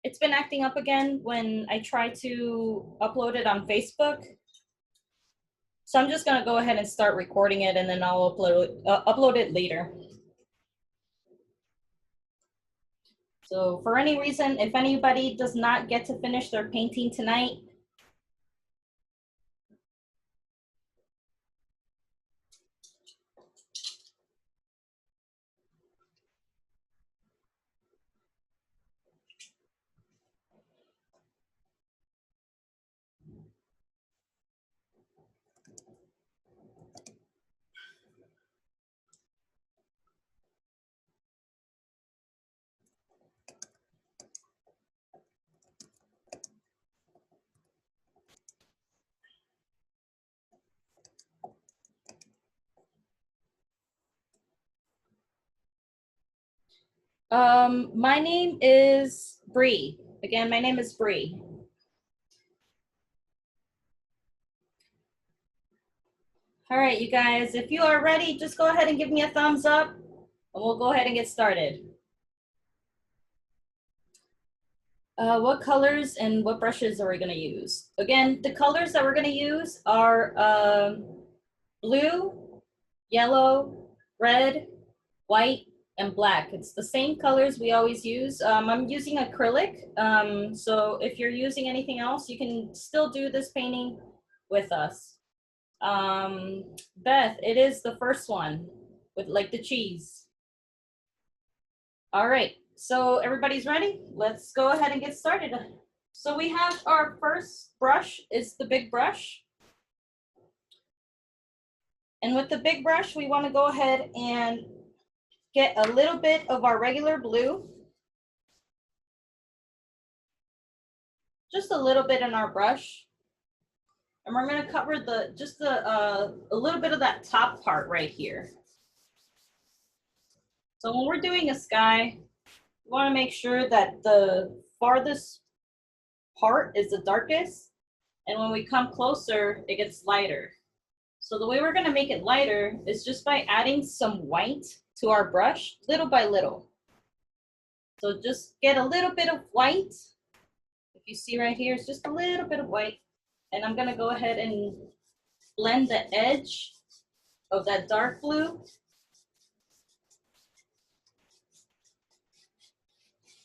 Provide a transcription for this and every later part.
It's been acting up again when I try to upload it on Facebook. So I'm just gonna go ahead and start recording it, and then I'll upload it later. So for any reason, if anybody does not get to finish their painting tonight, my name is Bree. Again, my name is Bree. All right, you guys, if you are ready, just go ahead and give me a thumbs up, and we'll go ahead and get started. What colors and what brushes are we gonna use? Again, the colors that we're gonna use are blue, yellow, red, white, and black. It's the same colors we always use. I'm using acrylic, so if you're using anything else, you can still do this painting with us. Beth, it is the first one with like the cheese. All right, so everybody's ready? Let's go ahead and get started. So we have our first brush is the big brush. And with the big brush, we want to go ahead and get a little bit of our regular blue. Just a little bit in our brush. And we're going to cover a little bit of that top part right here. So when we're doing a sky, we want to make sure that the farthest part is the darkest. And when we come closer, it gets lighter. So the way we're going to make it lighter is just by adding some white to our brush, little by little. So just get a little bit of white. If you see right here, it's just a little bit of white. And I'm going to go ahead and blend the edge of that dark blue.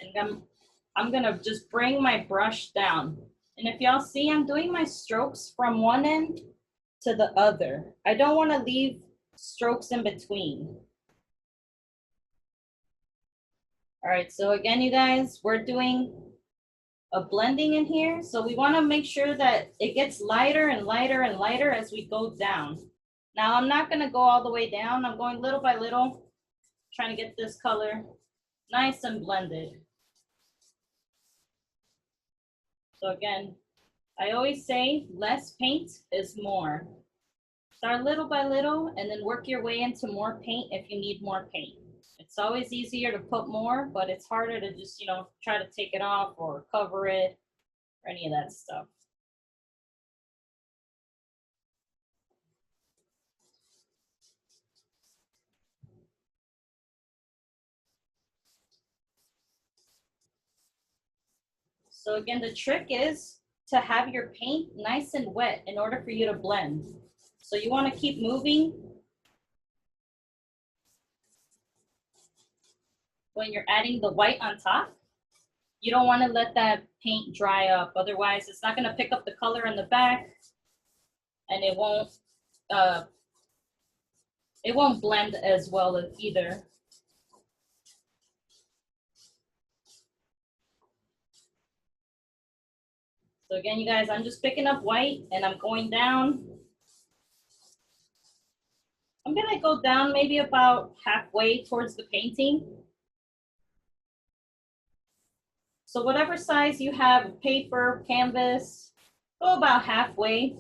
And I'm going to just bring my brush down. And if y'all see, I'm doing my strokes from one end to the other. I don't want to leave strokes in between. All right, so again, you guys, we're doing a blending in here. So we want to make sure that it gets lighter and lighter and lighter as we go down. Now I'm not going to go all the way down. I'm going little by little, trying to get this color nice and blended. So again, I always say less paint is more. Start little by little and then work your way into more paint if you need more paint. It's always easier to put more, but it's harder to just, try to take it off or cover it or any of that stuff. So again, the trick is to have your paint nice and wet in order for you to blend. So you want to keep moving when you're adding the white on top. You don't want to let that paint dry up. Otherwise, it's not going to pick up the color in the back and it won't blend as well either. So again, you guys, I'm just picking up white and I'm going down. I'm going to go down maybe about halfway towards the painting. So whatever size you have, paper, canvas, go about halfway.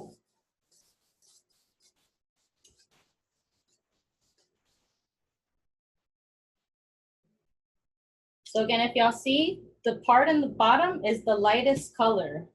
So again, if y'all see, the part in the bottom is the lightest color.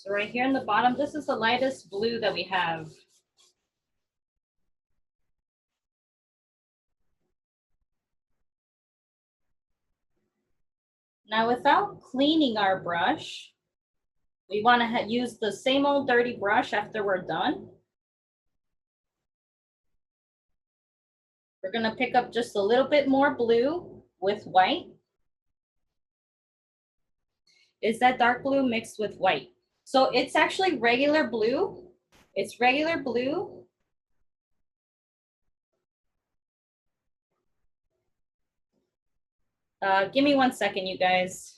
So right here in the bottom, this is the lightest blue that we have. Now without cleaning our brush, we want to use the same old dirty brush after we're done. We're going to pick up just a little bit more blue with white. Is that dark blue mixed with white? So it's actually regular blue. It's regular blue. Give me 1 second, you guys.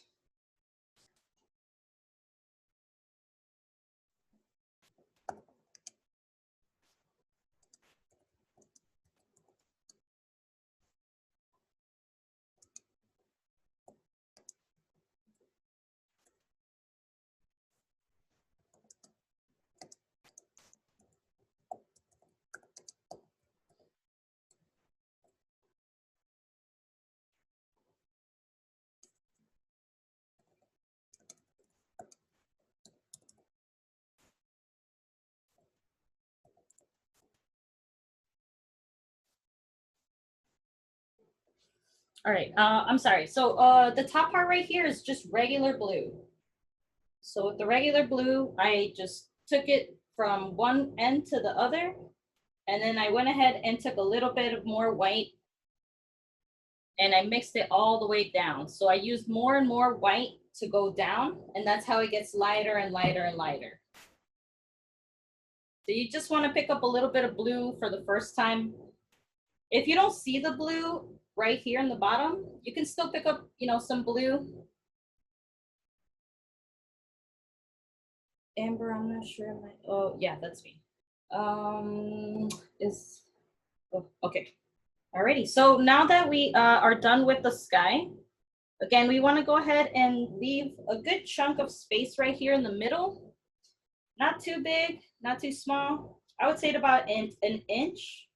All right, I'm sorry. So the top part right here is just regular blue. So with the regular blue, I just took it from one end to the other, and then I went ahead and took a little bit of more white and I mixed it all the way down. So I used more and more white to go down, and that's how it gets lighter and lighter and lighter. So you just want to pick up a little bit of blue for the first time. If you don't see the blue right here in the bottom, you can still pick up, some blue. Amber, I'm not sure. Oh, yeah, that's me. Oh, okay. Alrighty, so now that we are done with the sky, again, we want to go ahead and leave a good chunk of space right here in the middle. Not too big, not too small. I would say at about an inch.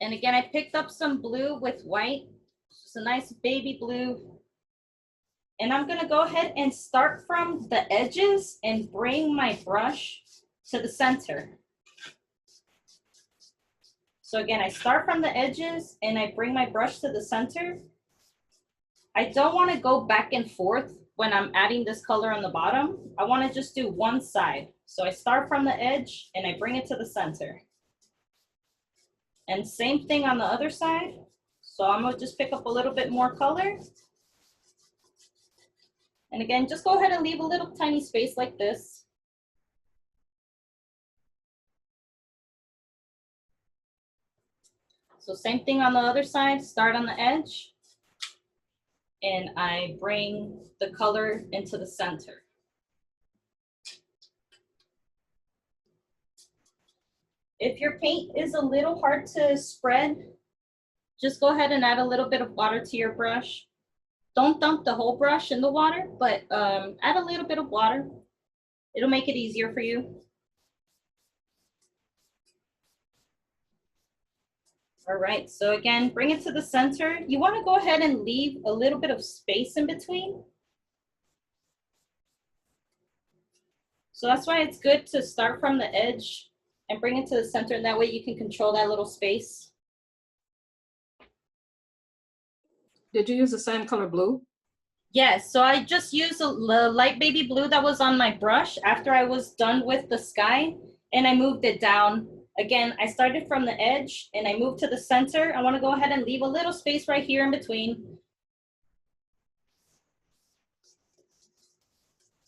And again, I picked up some blue with white, just a nice baby blue. And I'm gonna go ahead and start from the edges and bring my brush to the center. So again, I start from the edges and I bring my brush to the center. I don't want to go back and forth when I'm adding this color on the bottom. I want to just do one side. So I start from the edge and I bring it to the center. And same thing on the other side. So I'm gonna just pick up a little bit more color. And again, just go ahead and leave a little tiny space like this. So same thing on the other side, start on the edge. And I bring the color into the center. If your paint is a little hard to spread, just go ahead and add a little bit of water to your brush. Don't dump the whole brush in the water, but add a little bit of water. It'll make it easier for you. All right, so again, bring it to the center. You want to go ahead and leave a little bit of space in between. So that's why it's good to start from the edge and bring it to the center, and that way you can control that little space. Did you use the same color blue? Yes, so I just used the light baby blue that was on my brush after I was done with the sky, and I moved it down. Again, I started from the edge and I moved to the center. I want to go ahead and leave a little space right here in between.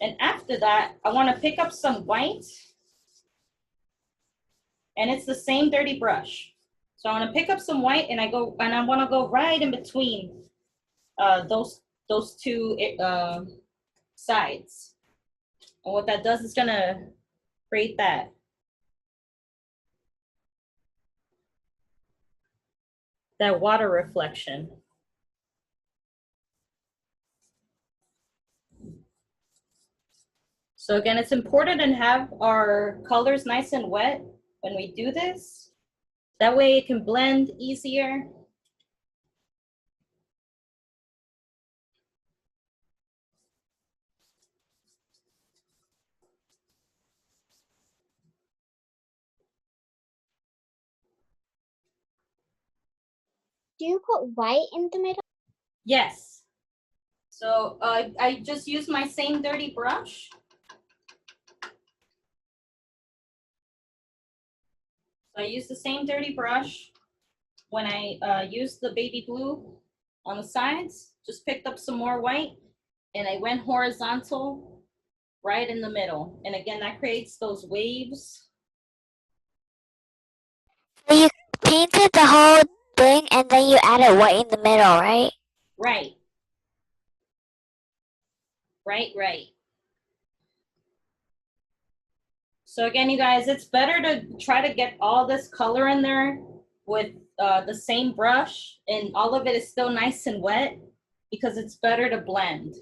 And after that, I want to pick up some white. And it's the same dirty brush. So I want to pick up some white and I want to go right in between those two sides. And what that does is gonna create that water reflection. So again, it's important to have our colors nice and wet when we do this. That way it can blend easier. Do you put white in the middle? Yes. So I just use my same dirty brush. So I use the same dirty brush when I used the baby blue on the sides, just picked up some more white and I went horizontal right in the middle. And again, that creates those waves. So you painted the whole thing and then you added white in the middle, right? Right. Right. So again, you guys, it's better to try to get all this color in there with the same brush and all of it is still nice and wet because it's better to blend.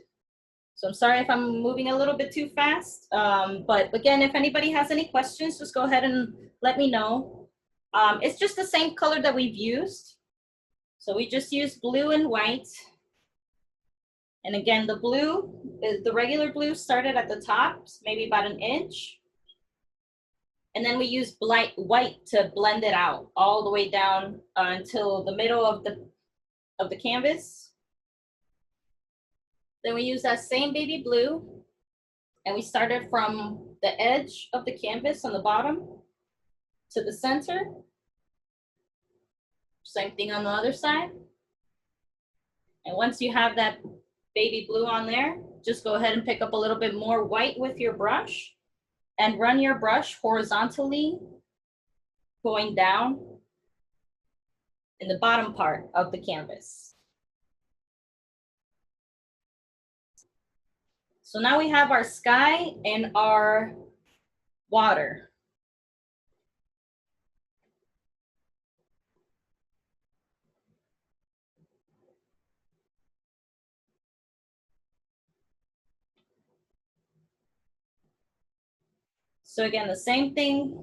So I'm sorry if I'm moving a little bit too fast, but again, if anybody has any questions, just go ahead and let me know. It's just the same color that we've used. So we just used blue and white. And again, the blue, the regular blue started at the top, maybe about an inch. And then we use white to blend it out all the way down until the middle of the canvas. Then we use that same baby blue and we started from the edge of the canvas on the bottom to the center. Same thing on the other side. And once you have that baby blue on there, just go ahead and pick up a little bit more white with your brush and run your brush horizontally going down in the bottom part of the canvas. So now we have our sky and our water. So again, the same thing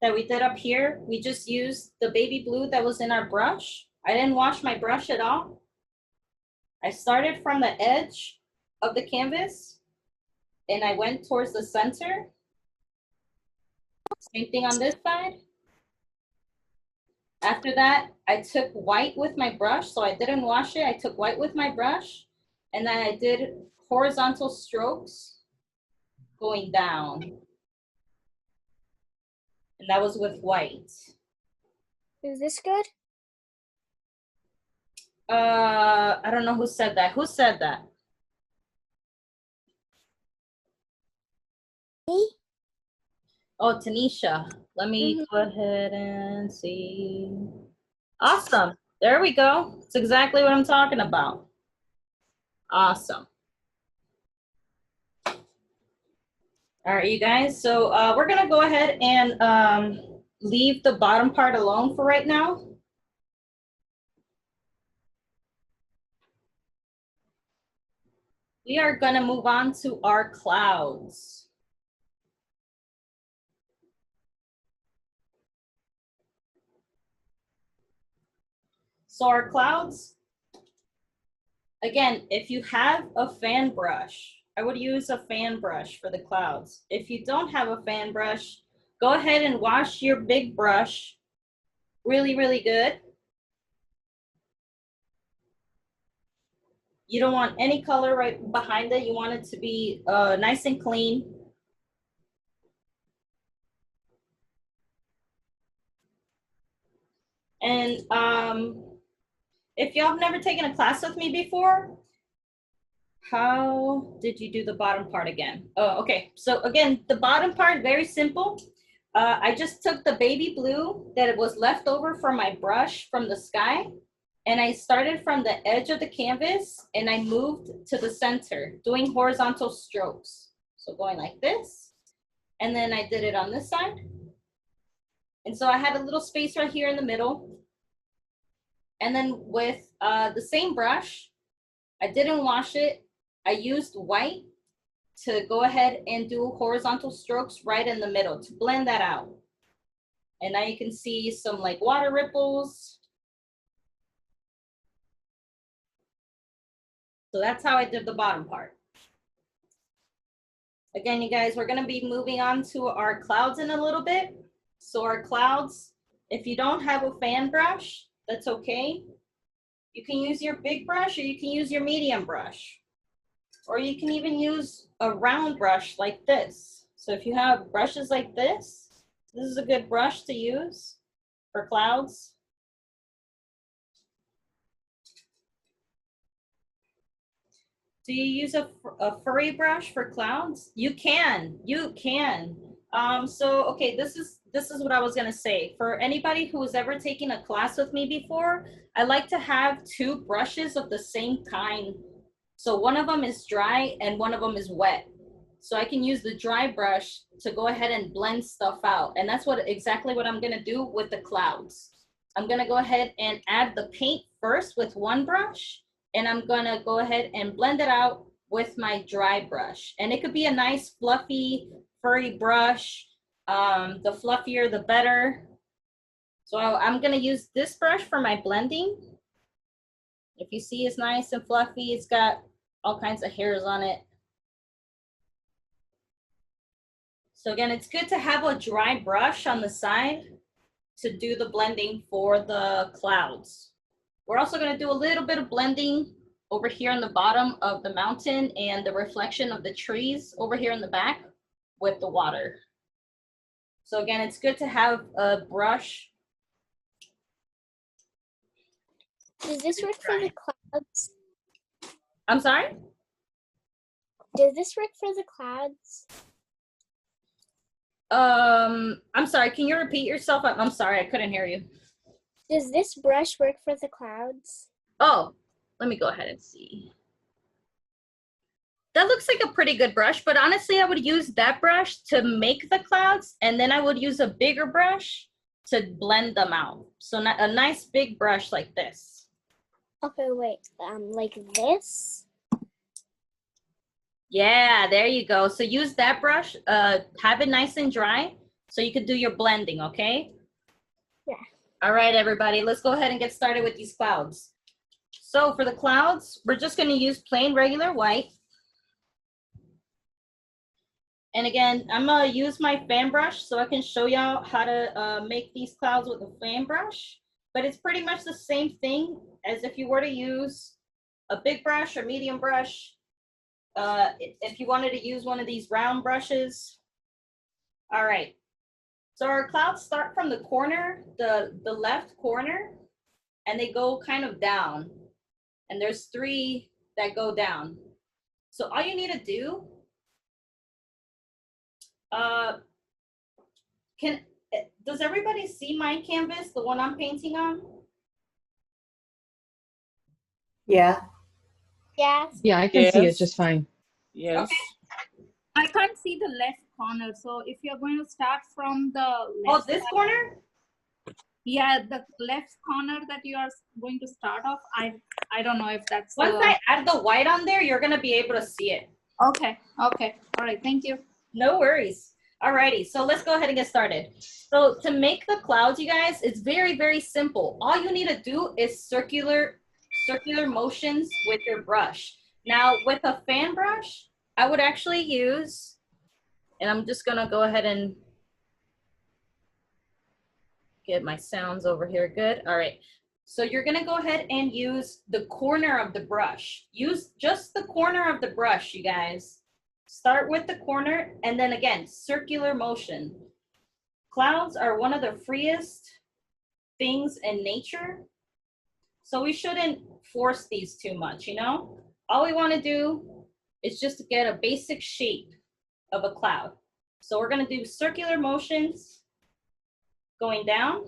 that we did up here, we just used the baby blue that was in our brush. I didn't wash my brush at all. I started from the edge of the canvas and I went towards the center. Same thing on this side. After that, I took white with my brush, so I didn't wash it. I took white with my brush and then I did horizontal strokes going down. And that was with white. Is this good? I don't know who said that. Who said that? Me? Oh, Tanisha. Let me go ahead and see. Awesome. There we go. It's exactly what I'm talking about. Awesome. All right, you guys. So we're going to go ahead and leave the bottom part alone for right now. We are going to move on to our clouds. So our clouds, again, if you have a fan brush, I would use a fan brush for the clouds. If you don't have a fan brush, go ahead and wash your big brush really, really good. You don't want any color right behind it. You want it to be nice and clean. And if y'all have never taken a class with me before, how did you do the bottom part again? Oh, okay. So again, the bottom part, very simple. I just took the baby blue that was left over from my brush from the sky, and I started from the edge of the canvas and I moved to the center, doing horizontal strokes. So going like this, and then I did it on this side. And so I had a little space right here in the middle. And then with the same brush, I didn't wash it. I used white to go ahead and do horizontal strokes right in the middle to blend that out. And now you can see some like water ripples. So that's how I did the bottom part. Again, you guys, we're gonna be moving on to our clouds in a little bit. So our clouds, if you don't have a fan brush, that's okay. You can use your big brush or you can use your medium brush. Or you can even use a round brush like this. So if you have brushes like this is a good brush to use for clouds. Do you use a furry brush for clouds? You can. So okay, this is what I was gonna say. For anybody who has ever taken a class with me before, I like to have two brushes of the same kind. So one of them is dry and one of them is wet. So I can use the dry brush to go ahead and blend stuff out. And that's exactly what I'm gonna do with the clouds. I'm gonna go ahead and add the paint first with one brush, and I'm gonna go ahead and blend it out with my dry brush. And it could be a nice fluffy, furry brush. The fluffier, the better. So I'm gonna use this brush for my blending. If you see, it's nice and fluffy. It's got all kinds of hairs on it. So again, it's good to have a dry brush on the side to do the blending for the clouds. We're also gonna do a little bit of blending over here on the bottom of the mountain and the reflection of the trees over here in the back with the water. So again, it's good to have a brush. Does this work for the clouds? I'm sorry? Does this work for the clouds? I'm sorry, can you repeat yourself? I'm sorry, I couldn't hear you. Does this brush work for the clouds? Oh, let me go ahead and see. That looks like a pretty good brush, but honestly, I would use that brush to make the clouds, and then I would use a bigger brush to blend them out. So a nice big brush like this. Okay, wait, like this? Yeah, there you go. So use that brush, have it nice and dry so you can do your blending, okay? Yeah. All right, everybody, let's go ahead and get started with these clouds. So for the clouds, we're just gonna use plain regular white. And again, I'm gonna use my fan brush so I can show y'all how to make these clouds with a fan brush. But it's pretty much the same thing as if you were to use a big brush or medium brush. If you wanted to use one of these round brushes. All right, so our clouds start from the corner, the left corner, and they go kind of down. And there's 3 that go down. So all you need to do, does everybody see my canvas, the one I'm painting on? Yeah. Yes. Yeah, I can see it Yes. just fine. Yes. I can't see the left corner. So if you're going to start from the Oh, left this side, corner? yeah, the left corner that you are going to start off. I don't know if that's Once I add the white on there, you're gonna be able to see it. okay. Okay. All right. Thank you. No worries. Alrighty, so let's go ahead and get started. So to make the clouds, you guys, it's very, very simple. All you need to do is circular motions with your brush. Now with a fan brush, I would actually use, and I'm just gonna go ahead and get my sounds over here good. All right, so you're gonna go ahead and use the corner of the brush. Use just the corner of the brush, you guys. Start with the corner and then again, circular motion. Clouds are one of the freest things in nature. So we shouldn't force these too much, you know? All we wanna do is just to get a basic shape of a cloud. So we're gonna do circular motions going down.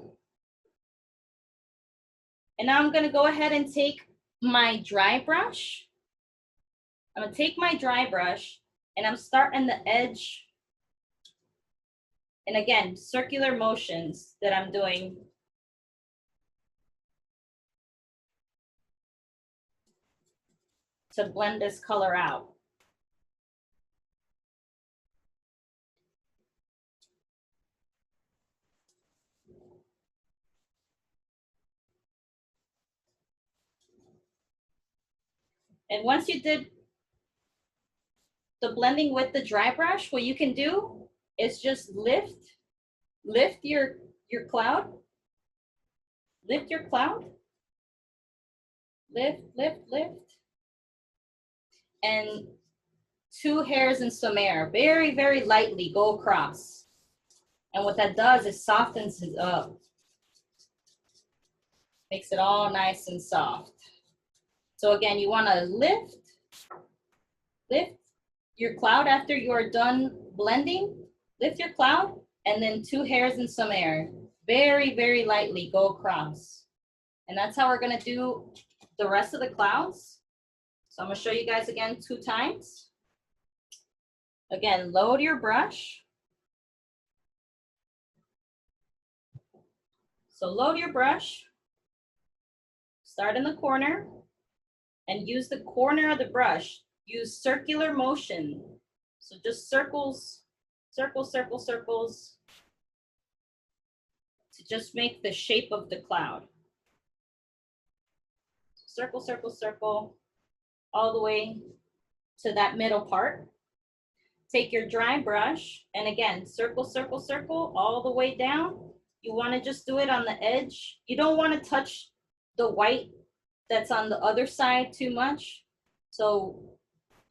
And now I'm gonna go ahead and take my dry brush. I'm gonna take my dry brush and I'm starting the edge. And again, circular motions that I'm doing. To blend this color out. And once you did the blending with the dry brush, what you can do is just lift your cloud Lift your cloud. Lift, lift, lift. And 2 hairs in some air. Very, very lightly go across. And what that does is softens it up. Makes it all nice and soft. So again, you want to lift your cloud after you are done blending. Lift your cloud and then 2 hairs in some air. Very, very lightly go across. And that's how we're going to do the rest of the clouds. So I'm going to show you guys again 2 times. Again, load your brush. So load your brush, start in the corner, and use the corner of the brush. Use circular motion. So just circles, circles, circles, circles, to just make the shape of the cloud. Circle, circle, circle, all the way to that middle part. Take your dry brush, and again, circle, circle, circle, all the way down. You want to just do it on the edge. You don't want to touch the white that's on the other side too much. So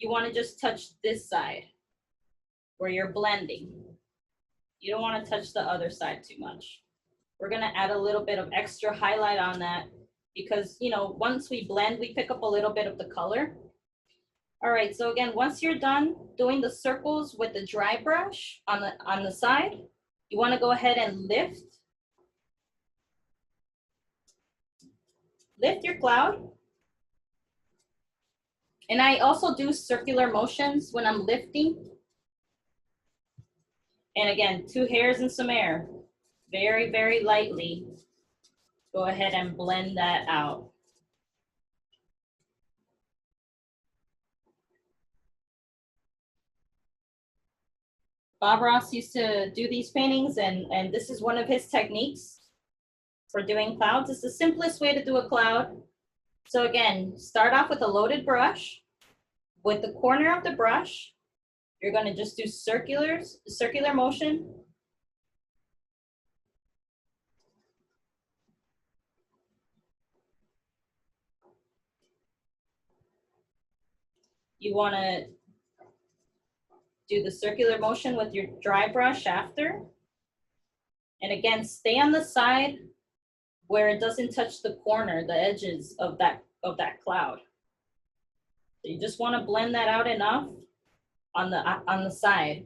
you want to just touch this side where you're blending. You don't want to touch the other side too much. We're going to add a little bit of extra highlight on that because, you know, once we blend, we pick up a little bit of the color. All right, so again, once you're done doing the circles with the dry brush on the side, you want to go ahead and lift your cloud. And I also do circular motions when I'm lifting. And again, 2 hairs in some air. Very, very lightly. Go ahead and blend that out. Bob Ross used to do these paintings, and this is one of his techniques for doing clouds. It's the simplest way to do a cloud. So again, start off with a loaded brush. With the corner of the brush, you're going to just do circular motion. You want to do the circular motion with your dry brush after. And again, stay on the side where it doesn't touch the corner, the edges of that cloud. So you just want to blend that out enough on the side.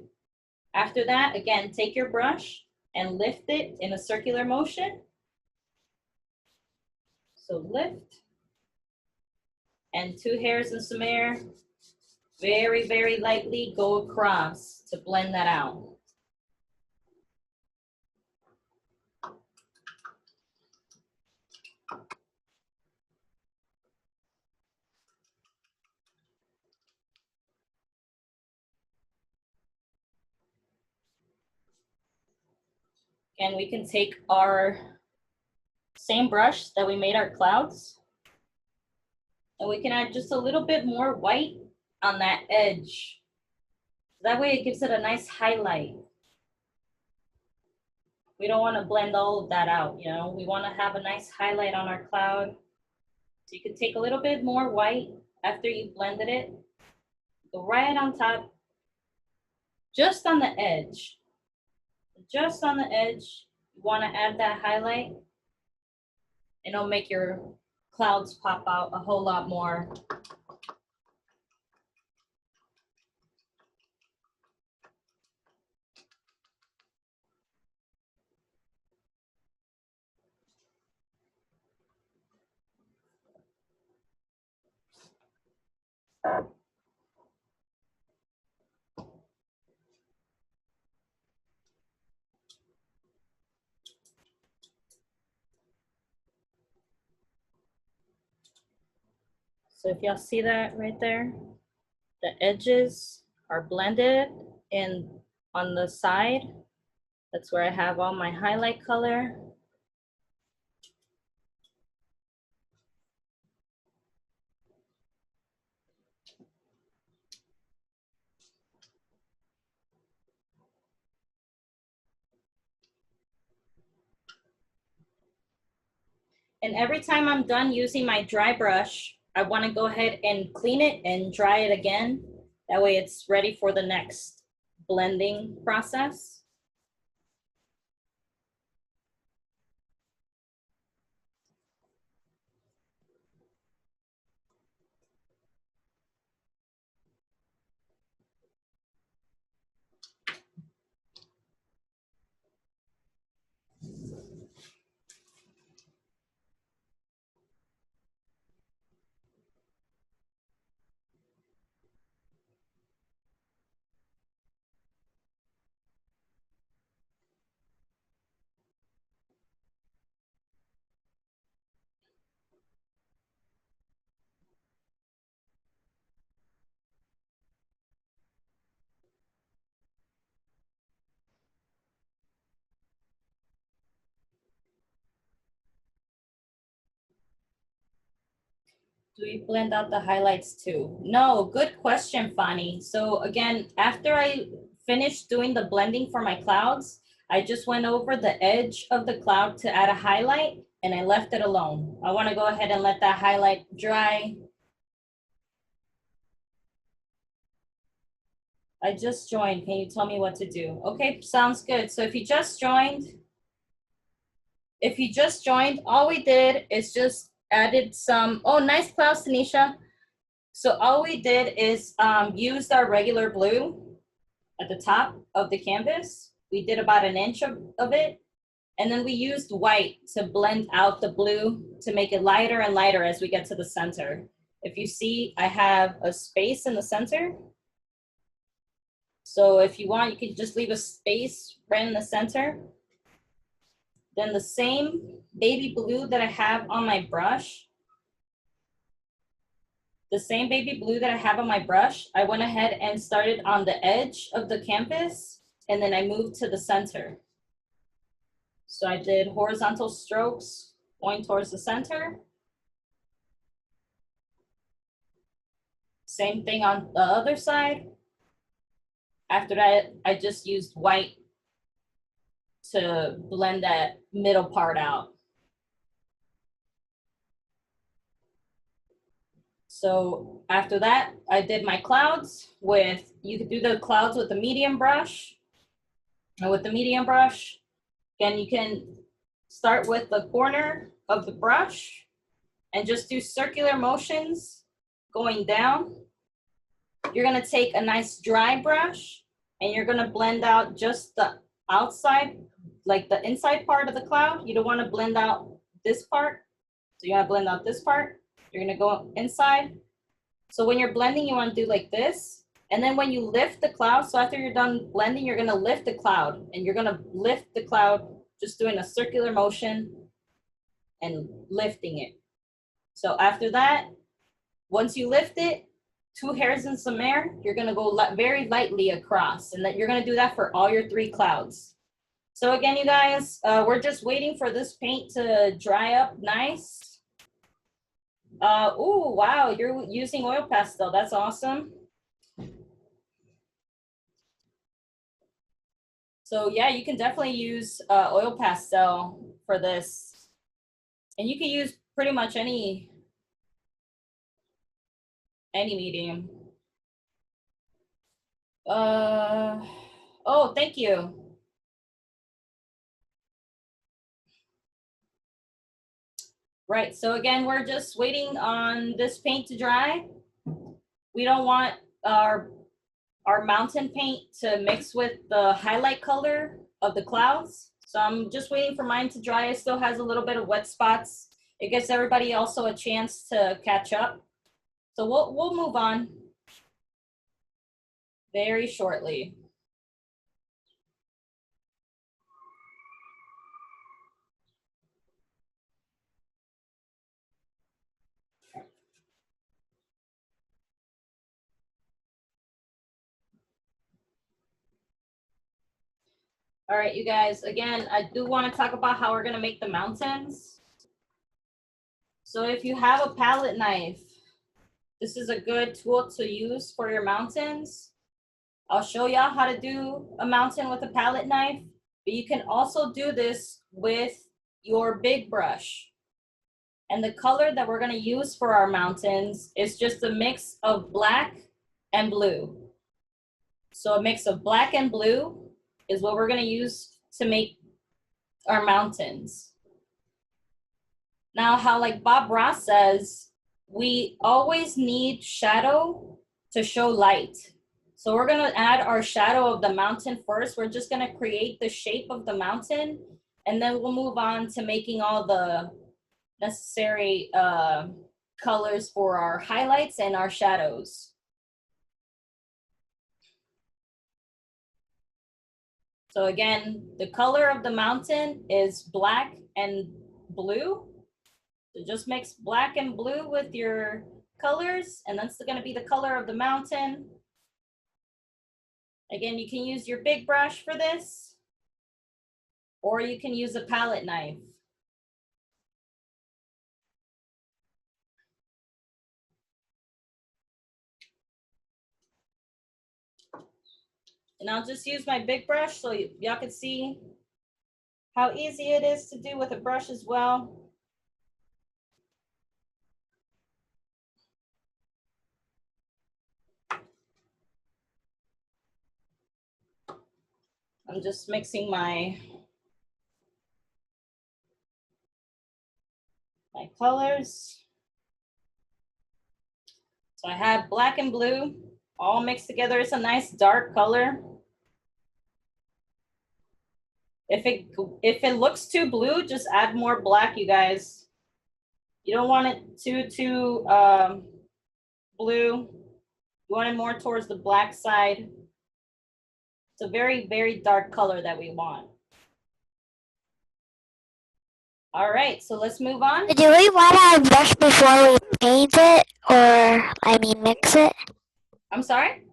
After that, again, take your brush and lift it in a circular motion. So lift, and 2 hairs in some air. Very, very lightly go across to blend that out. And we can take our same brush that we made our clouds, and we can add just a little bit more white on that edge. That way it gives it a nice highlight. We don't want to blend all of that out, you know. We want to have a nice highlight on our cloud. So you can take a little bit more white after you blended it. Go right on top, just on the edge. Just on the edge, you want to add that highlight, and it'll make your clouds pop out a whole lot more. So if y'all see that right there, the edges are blended, and on the side, that's where I have all my highlight color. And every time I'm done using my dry brush, I want to go ahead and clean it and dry it again. That way it's ready for the next blending process. Do we blend out the highlights too? No, good question, Fani. So again, after I finished doing the blending for my clouds, I just went over the edge of the cloud to add a highlight and I left it alone. I want to go ahead and let that highlight dry. I just joined. Can you tell me what to do? Okay, sounds good. So if you just joined, all we did is just added some, oh, nice clouds, Tanisha. So all we did is used our regular blue at the top of the canvas. We did about an inch of it. And then we used white to blend out the blue to make it lighter and lighter as we get to the center. If you see, I have a space in the center. So if you want, you can just leave a space right in the center. Then the same baby blue that I have on my brush, I went ahead and started on the edge of the canvas, and then I moved to the center. So I did horizontal strokes going towards the center. Same thing on the other side. After that, I just used white to blend that middle part out. So after that, I did my clouds with, you could do the clouds with the medium brush. And with the medium brush, again, you can start with the corner of the brush and just do circular motions going down. You're gonna take a nice dry brush and you're gonna blend out just the outside, like the inside part of the cloud. You don't wanna blend out this part. So you wanna blend out this part. You're gonna go inside. So when you're blending, you wanna do like this. And then when you lift the cloud, so after you're done blending, you're gonna lift the cloud and you're gonna lift the cloud just doing a circular motion and lifting it. So after that, once you lift it, 2 hairs in some air, you're gonna go very lightly across, and that you're gonna do that for all your 3 clouds. So again, you guys, we're just waiting for this paint to dry up nice. Oh, wow, you're using oil pastel, that's awesome. So yeah, you can definitely use oil pastel for this. And you can use pretty much any medium. Oh, thank you. Right, so again, we're just waiting on this paint to dry. We don't want our mountain paint to mix with the highlight color of the clouds. So I'm just waiting for mine to dry. It still has a little bit of wet spots. It gives everybody also a chance to catch up. So we'll move on very shortly. All right, you guys, again, I do want to talk about how we're gonna make the mountains. So if you have a palette knife, this is a good tool to use for your mountains. I'll show y'all how to do a mountain with a palette knife, but you can also do this with your big brush. And the color that we're gonna use for our mountains is just a mix of black and blue. So a mix of black and blue is what we're gonna use to make our mountains. Now, how like Bob Ross says, we always need shadow to show light. So we're gonna add our shadow of the mountain first. We're just gonna create the shape of the mountain, and then we'll move on to making all the necessary colors for our highlights and our shadows. So again, the color of the mountain is black and blue. So just mix black and blue with your colors, and that's gonna be the color of the mountain. Again, you can use your big brush for this, or you can use a palette knife. And I'll just use my big brush so y'all can see how easy it is to do with a brush as well. I'm just mixing my colors. So I have black and blue all mixed together. It's a nice dark color. If it looks too blue, just add more black, you guys. You don't want it too blue. You want it more towards the black side. It's a very, very dark color that we want. All right, so let's move on. Do we wet our brush before we paint it, or I mean mix it? I'm sorry?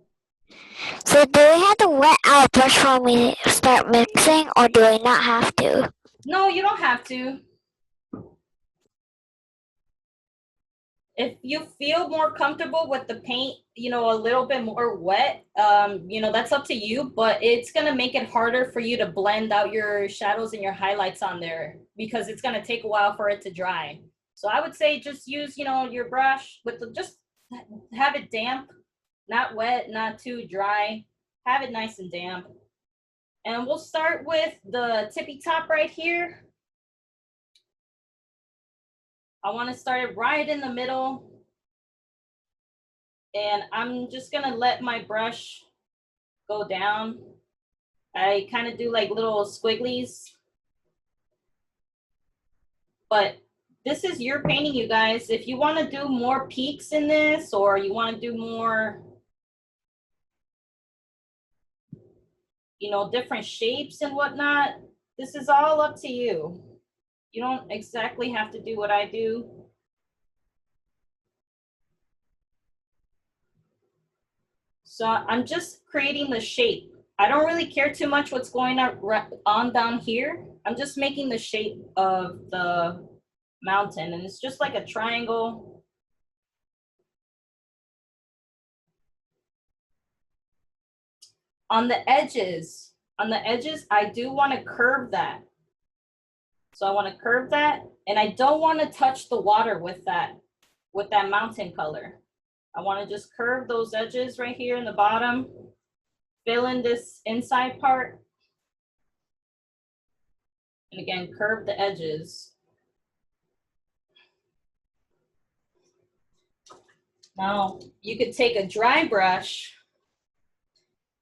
So do we have to wet our brush when we start mixing, or do we not have to? No, you don't have to. If you feel more comfortable with the paint, you know, a little bit more wet, you know, that's up to you, but it's gonna make it harder for you to blend out your shadows and your highlights on there because it's gonna take a while for it to dry. So I would say just use, you know, your brush with just have it damp, not wet, not too dry. Have it nice and damp. And we'll start with the tippy top right here. I want to start it right in the middle. And I'm just going to let my brush go down. I kind of do like little squigglies. But this is your painting, you guys. If you want to do more peaks in this, or you want to do more, you know, different shapes and whatnot, this is all up to you. You don't exactly have to do what I do. So I'm just creating the shape. I don't really care too much what's going on down here. I'm just making the shape of the mountain, and it's just like a triangle. On the edges, I do want to curve that. So I want to curve that, and I don't want to touch the water with that mountain color. I want to just curve those edges right here in the bottom, fill in this inside part, and again, curve the edges. Now, you could take a dry brush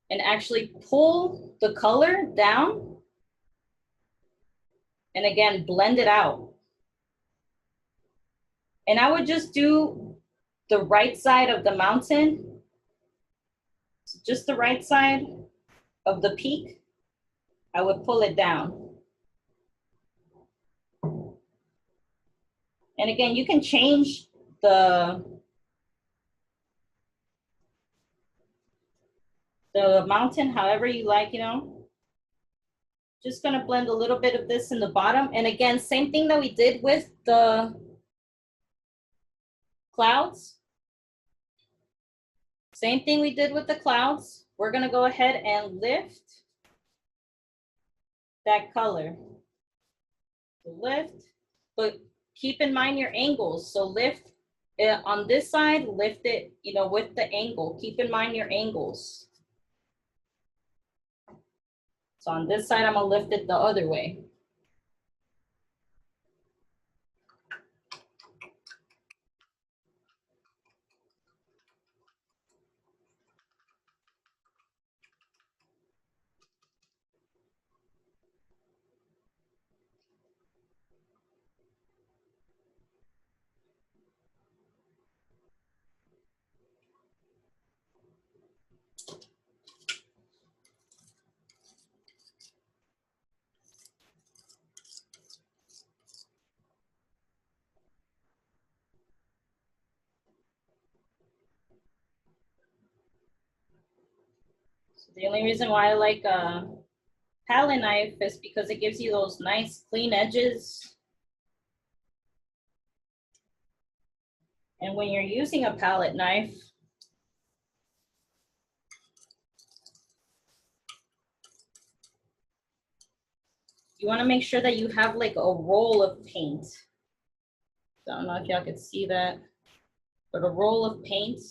and actually pull the color down, and again, blend it out. And I would just do the right side of the mountain, just the right side of the peak. I would pull it down. And again, you can change the mountain however you like, you know. Just gonna blend a little bit of this in the bottom. And again, same thing that we did with the clouds. Same thing we did with the clouds. We're gonna go ahead and lift that color. Lift, but keep in mind your angles. So lift it on this side, lift it, you know, with the angle. Keep in mind your angles. So on this side, I'm gonna lift it the other way. So the only reason why I like a palette knife is because it gives you those nice clean edges. And when you're using a palette knife, you want to make sure that you have like a roll of paint. I don't know if y'all could see that, but a roll of paint,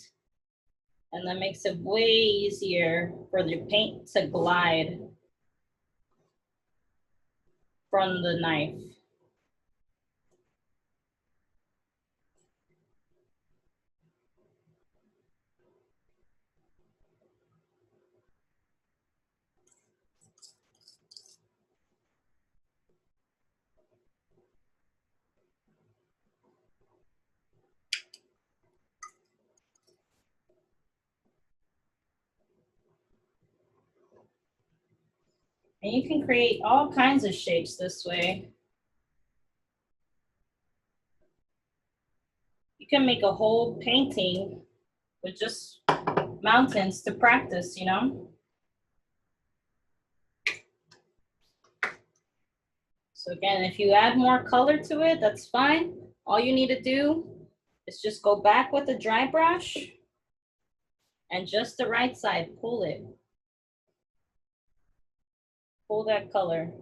and that makes it way easier for the paint to glide from the knife. And you can create all kinds of shapes this way. You can make a whole painting with just mountains to practice, you know? So again, if you add more color to it, that's fine. All you need to do is just go back with a dry brush and just the right side, pull it. Pull that color.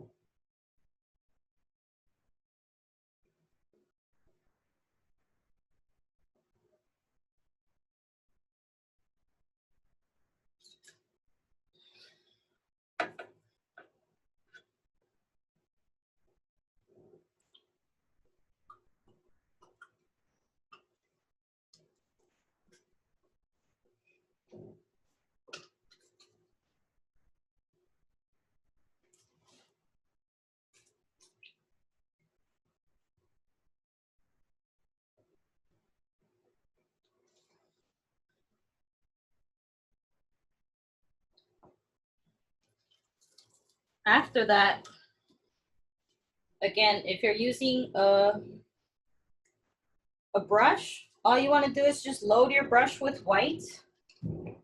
After that, again, if you're using a brush, all you want to do is just load your brush with white. You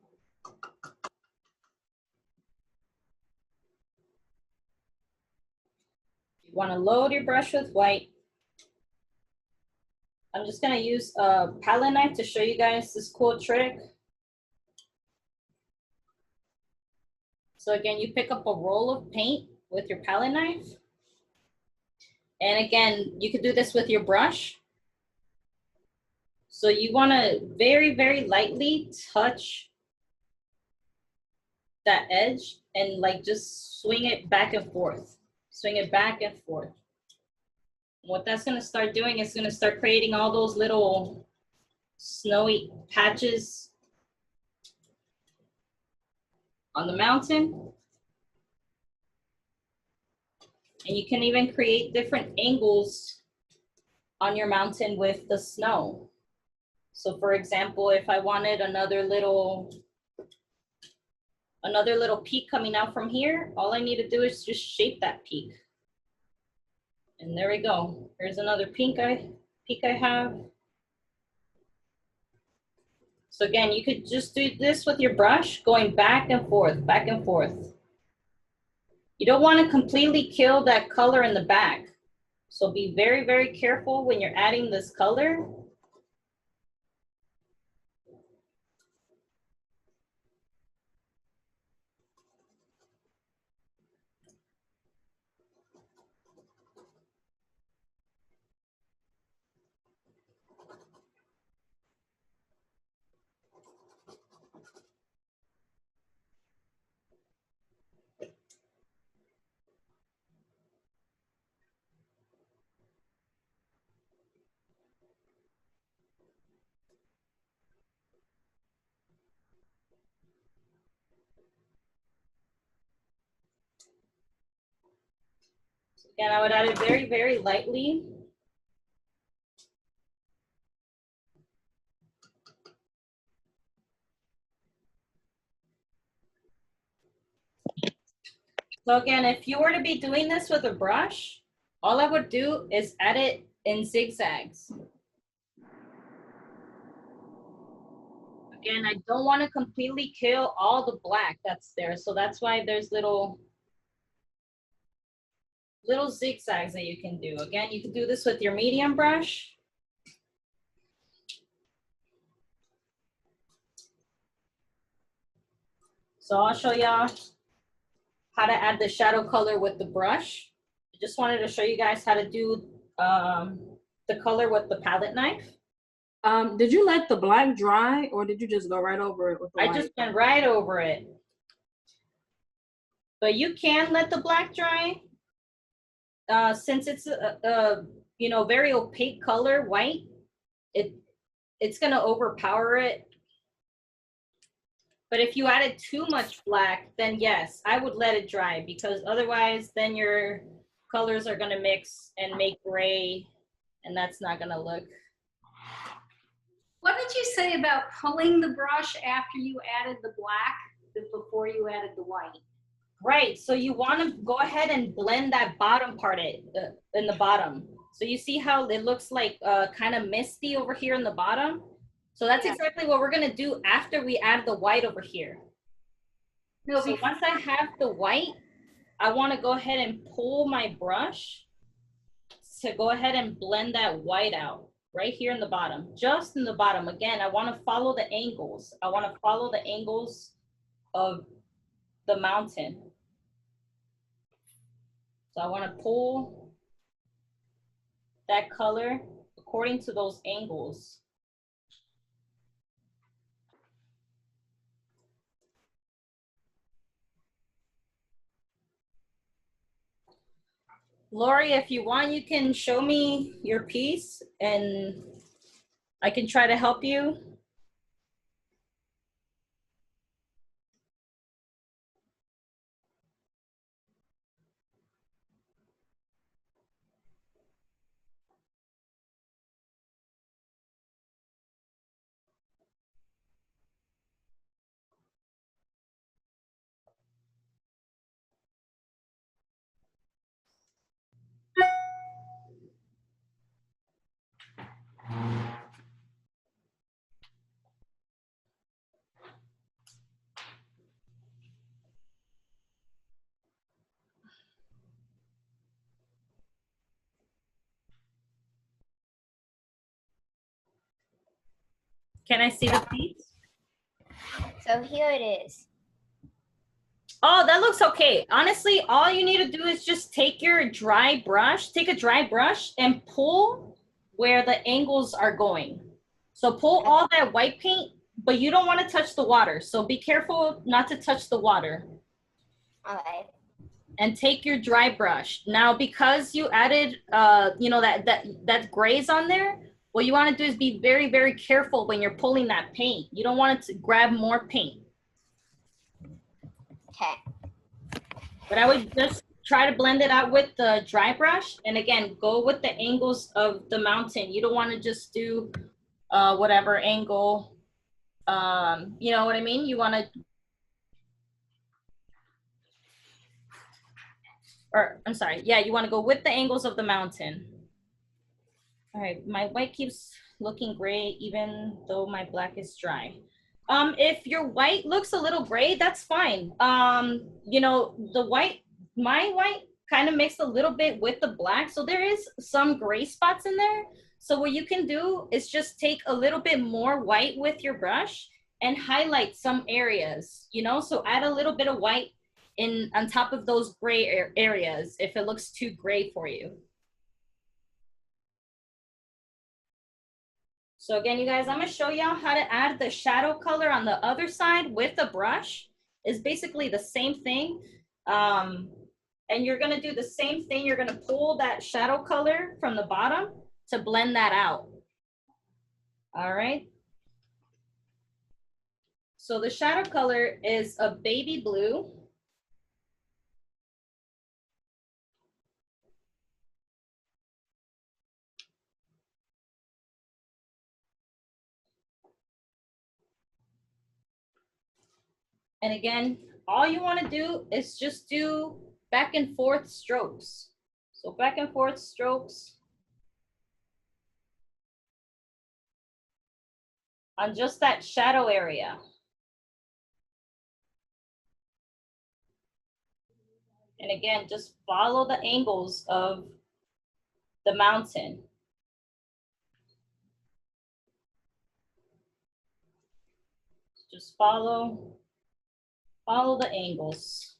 want to load your brush with white. I'm just going to use a palette knife to show you guys this cool trick. So again, you pick up a roll of paint with your palette knife. And again, you could do this with your brush. So you want to very, very lightly touch that edge and like just swing it back and forth. Swing it back and forth. What that's going to start doing is going to start creating all those little snowy patches on the mountain. And you can even create different angles on your mountain with the snow. So for example, if I wanted another little peak coming out from here, all I need to do is just shape that peak. And there we go. Here's another peak I have. So again, you could just do this with your brush, going back and forth, back and forth. You don't want to completely kill that color in the back. So be very, very careful when you're adding this color. Again, I would add it very, very lightly. So again, if you were to be doing this with a brush, all I would do is add it in zigzags. Again, I don't want to completely kill all the black that's there. So that's why there's little zigzags that you can do. Again, you can do this with your medium brush. So I'll show y'all how to add the shadow color with the brush. I just wanted to show you guys how to do the color with the palette knife. Did you let the black dry or did you just go right over it with the white? I just went right over it. But you can let the black dry. Since it's a you know, very opaque color, white, it's gonna overpower it. But if you added too much black, then yes, I would let it dry, because otherwise then your colors are gonna mix and make gray, and that's not gonna look. What did you say about pulling the brush after you added the black before you added the white? Right, so you wanna go ahead and blend that bottom part in the bottom. So you see how it looks like kind of misty over here in the bottom? So that's exactly what we're gonna do after we add the white over here. No, So once I have the white, I wanna go ahead and pull my brush to go ahead and blend that white out right here in the bottom, just in the bottom. Again, I wanna follow the angles. I wanna follow the angles of the mountain. So I wanna pull that color according to those angles. Lori, if you want, you can show me your piece and I can try to help you. Can I see the piece? So here it is. Oh, that looks okay. Honestly, all you need to do is just take your dry brush, take a dry brush and pull where the angles are going. So pull all that white paint, but you don't want to touch the water. So be careful not to touch the water. Okay. And take your dry brush. Now, because you added, you know, that grays on there, what you want to do is be very, very careful when you're pulling that paint. You don't want it to grab more paint. Okay. But I would just try to blend it out with the dry brush. And again, go with the angles of the mountain. You don't want to just do whatever angle, you know what I mean? You want to, or I'm sorry, yeah, you want to go with the angles of the mountain. All right, my white keeps looking gray even though my black is dry. If your white looks a little gray, that's fine. You know, my white kind of mixed a little bit with the black, so there is some gray spots in there. So what you can do is just take a little bit more white with your brush and highlight some areas, you know, so add a little bit of white in on top of those gray areas if it looks too gray for you. So again, you guys, I'm gonna show y'all how to add the shadow color on the other side with a brush. It's basically the same thing. And you're gonna do the same thing. You're gonna pull that shadow color from the bottom to blend that out. All right. So the shadow color is a baby blue. And again, all you want to do is just do back and forth strokes. So back and forth strokes on just that shadow area. And again, just follow the angles of the mountain. Just follow the angles.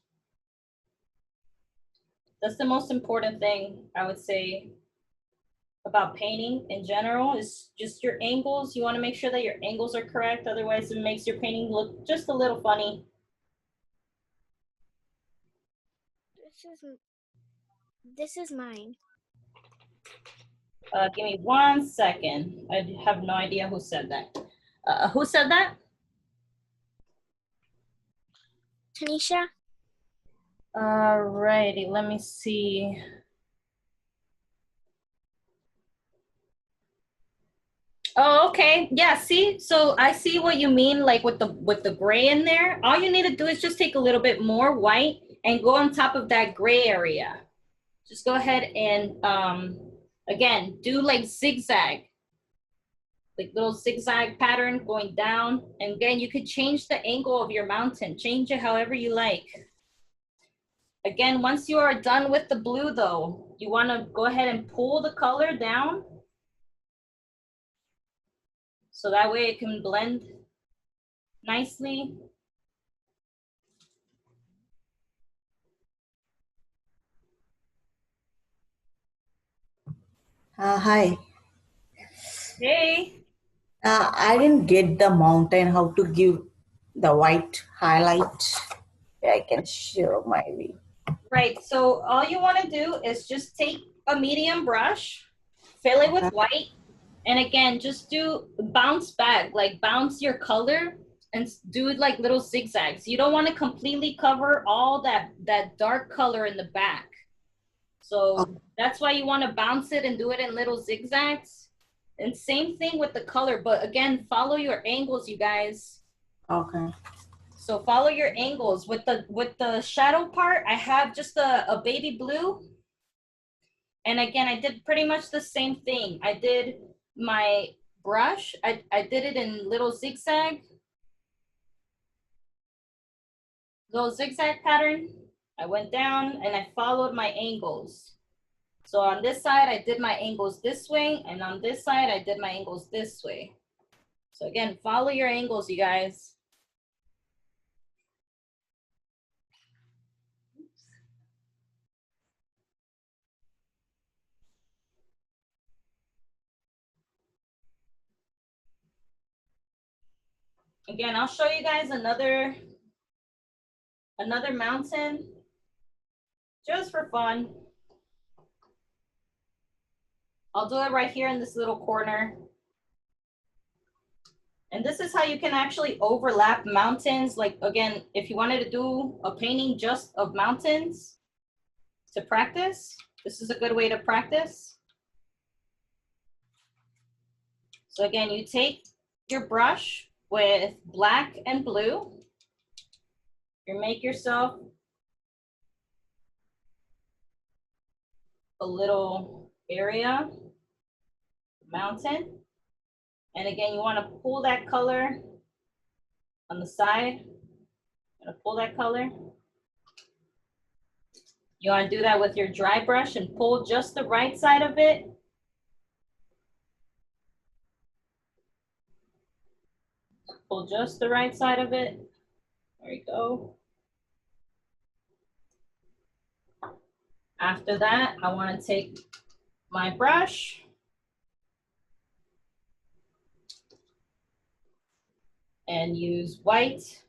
That's the most important thing I would say about painting in general, is just your angles. You want to make sure that your angles are correct. Otherwise it makes your painting look just a little funny. This is mine. Give me 1 second. I have no idea who said that. Who said that? Tanisha? Alrighty, let me see. Oh, okay. Yeah, see? So I see what you mean, like with the gray in there. All you need to do is just take a little bit more white and go on top of that gray area. Just go ahead and again, do like zigzag. Like little zigzag pattern going down. And again, you could change the angle of your mountain. Change it however you like. Again, once you are done with the blue though, you want to go ahead and pull the color down. So that way it can blend nicely. Hi. Hey. I didn't get the mountain, how to give the white highlight. I can show my way. Right, so all you want to do is just take a medium brush, fill it with Okay. white, and again, just do bounce back, like bounce your color and do it like little zigzags. You don't want to completely cover all that dark color in the back. So that's why you want to bounce it and do it in little zigzags. And same thing with the color, but again, follow your angles, you guys. Okay. So follow your angles. With the shadow part, I have just a baby blue. And again, I did pretty much the same thing. I did my brush, I did it in little zigzag pattern. I went down and I followed my angles. So on this side, I did my angles this way, and on this side, I did my angles this way. So again, follow your angles, you guys. Again, I'll show you guys another mountain just for fun. I'll do it right here in this little corner. And this is how you can actually overlap mountains. Like, again, if you wanted to do a painting just of mountains to practice, this is a good way to practice. So again, you take your brush with black and blue. You make yourself a little area, mountain. And again, you want to pull that color on the side. Pull that color. You want to do that with your dry brush and pull just the right side of it. Pull just the right side of it. There you go. After that, I want to take my brush and use white.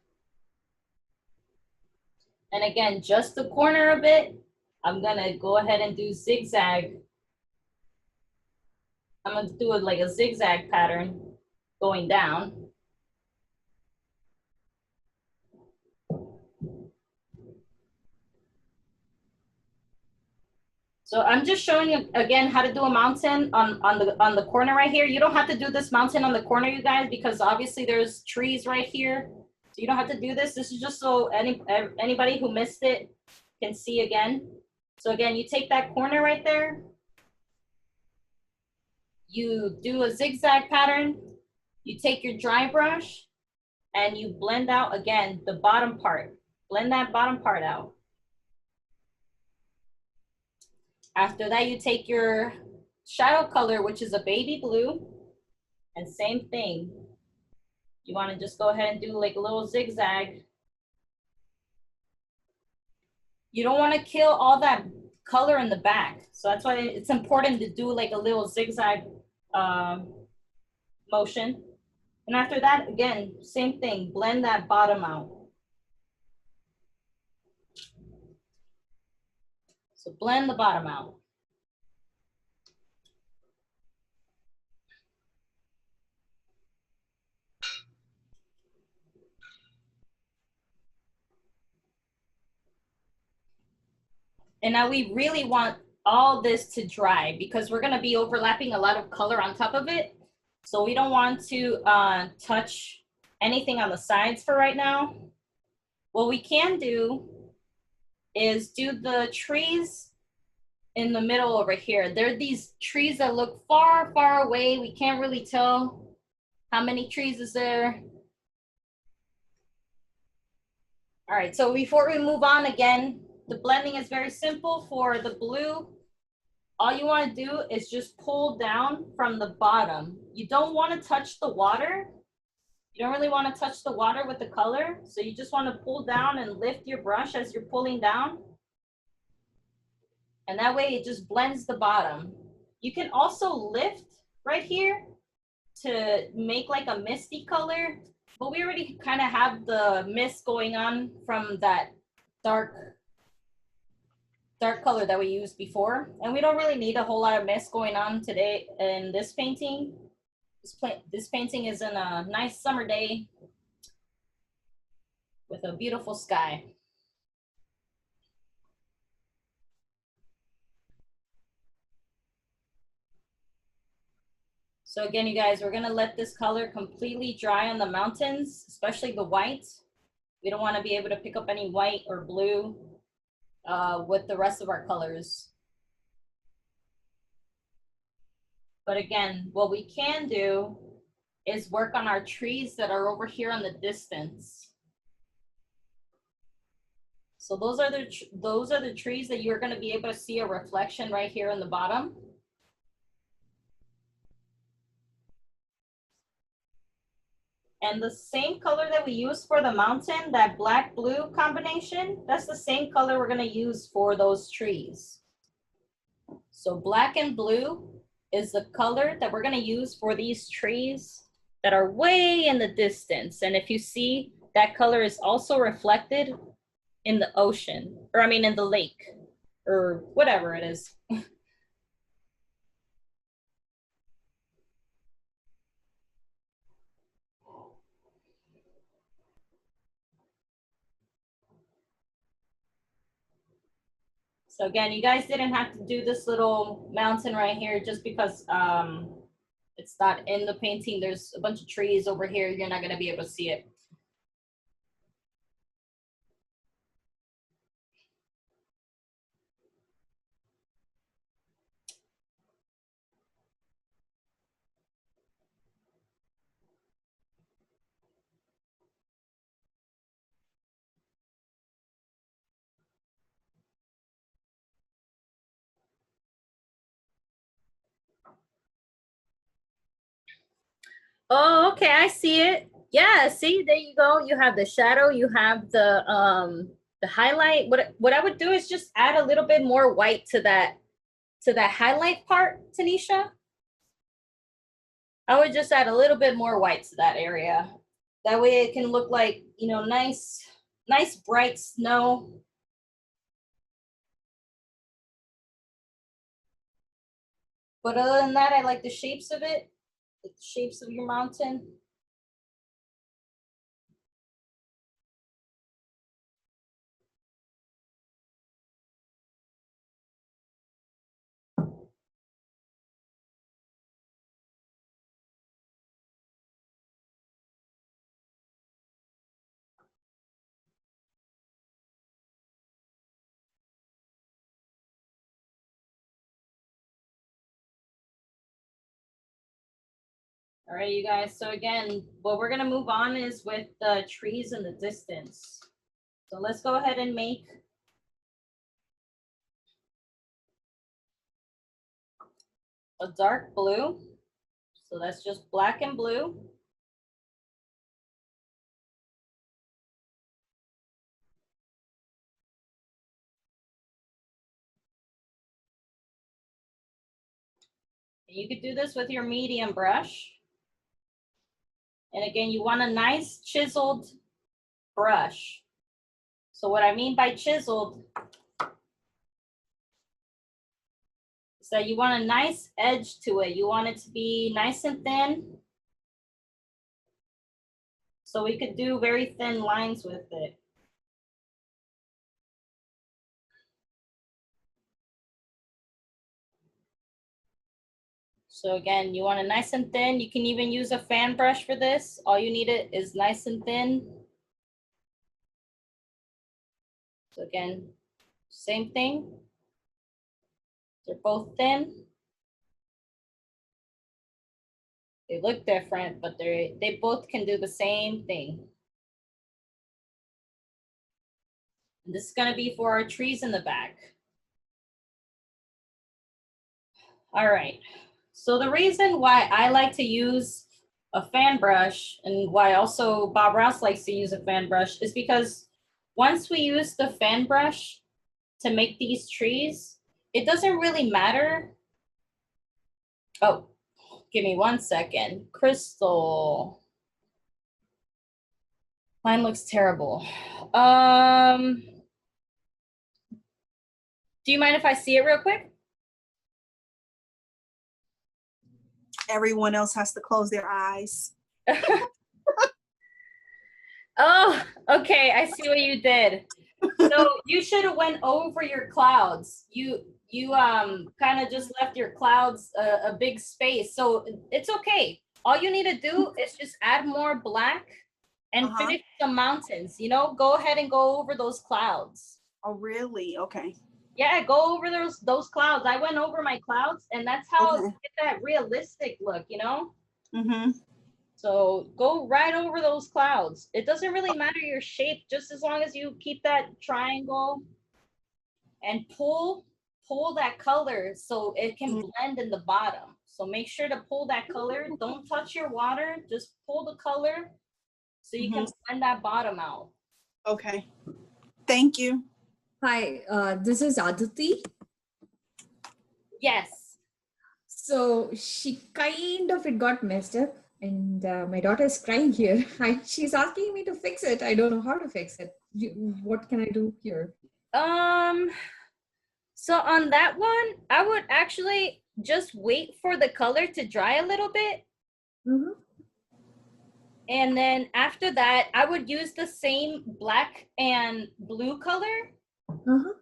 And again, just the corner of it, I'm gonna go ahead and do zigzag. I'm gonna do it like a zigzag pattern going down. So I'm just showing you again how to do a mountain on the corner right here. You don't have to do this mountain on the corner, you guys, because obviously there's trees right here. So you don't have to do this. This is just so anybody who missed it can see again. So again, you take that corner right there. You do a zigzag pattern. You take your dry brush and you blend out again the bottom part. Blend that bottom part out. After that, you take your shadow color, which is a baby blue, and same thing. You want to just go ahead and do like a little zigzag. You don't want to kill all that color in the back. So that's why it's important to do like a little zigzag motion. And after that, again, same thing, blend that bottom out. So blend the bottom out. And now we really want all this to dry because we're gonna be overlapping a lot of color on top of it. So we don't want to touch anything on the sides for right now. What we can do is do the trees in the middle over here. There are these trees that look far, far away. We can't really tell how many trees is there. All right, so before we move on again, the blending is very simple for the blue. All you want to do is just pull down from the bottom. You don't want to touch the water. You don't really want to touch the water with the color. So you just want to pull down and lift your brush as you're pulling down. And that way it just blends the bottom. You can also lift right here to make like a misty color, but we already kind of have the mist going on from that dark color that we used before. And we don't really need a whole lot of mist going on today in this painting. This painting is in a nice summer day with a beautiful sky. So again, you guys, we're gonna let this color completely dry on the mountains, especially the white. We don't wanna be able to pick up any white or blue with the rest of our colors. But again, what we can do is work on our trees that are over here in the distance. So those are the trees that you're gonna be able to see a reflection right here in the bottom. And the same color that we use for the mountain, that black-blue combination, that's the same color we're gonna use for those trees. So black and blue is the color that we're gonna use for these trees that are way in the distance. And if you see, that color is also reflected in the ocean, or I mean in the lake, or whatever it is. So again, you guys didn't have to do this little mountain right here just because it's not in the painting. There's a bunch of trees over here. You're not gonna be able to see it. Oh, okay, I see it. Yeah, see, there you go. You have the shadow, you have the highlight. What I would do is just add a little bit more white to that highlight part, Tanisha. I would just add a little bit more white to that area. That way it can look like, you know, nice bright snow. But other than that, I like the shapes of it, the shapes of your mountain. All right, you guys. So again, what we're gonna move on is with the trees in the distance. So let's go ahead and make a dark blue. So that's just black and blue. You could do this with your medium brush. And again, you want a nice chiseled brush. So what I mean by chiseled is that you want a nice edge to it. You want it to be nice and thin. So we could do very thin lines with it. So again, you want it nice and thin. You can even use a fan brush for this. All you need it is nice and thin. So again, same thing. They're both thin. They look different, but they both can do the same thing. And this is gonna be for our trees in the back. All right. So the reason why I like to use a fan brush and why also Bob Ross likes to use a fan brush is because once we use the fan brush to make these trees, it doesn't really matter. Oh, give me 1 second. Crystal. Mine looks terrible. Do you mind if I see it real quick? Everyone else has to close their eyes. Oh, okay. I see what you did. So you should have went over your clouds. You kind of just left your clouds a big space. So it's okay. All you need to do is just add more black and finish the mountains. You know, go ahead and go over those clouds. Oh, really? Okay. Yeah, go over those clouds. I went over my clouds, and that's how Okay. you get that realistic look, you know? Mm-hmm. So go right over those clouds. It doesn't really matter your shape, just as long as you keep that triangle and pull that color so it can blend in the bottom. So make sure to pull that color. Don't touch your water, just pull the color so you can blend that bottom out. Okay. Thank you. Hi, this is Aditi. Yes. So it got messed up, and my daughter is crying here. She's asking me to fix it. I don't know how to fix it. What can I do here? So on that one, I would actually just wait for the color to dry a little bit. Mm-hmm. And then after that, I would use the same black and blue color. Uh-huh.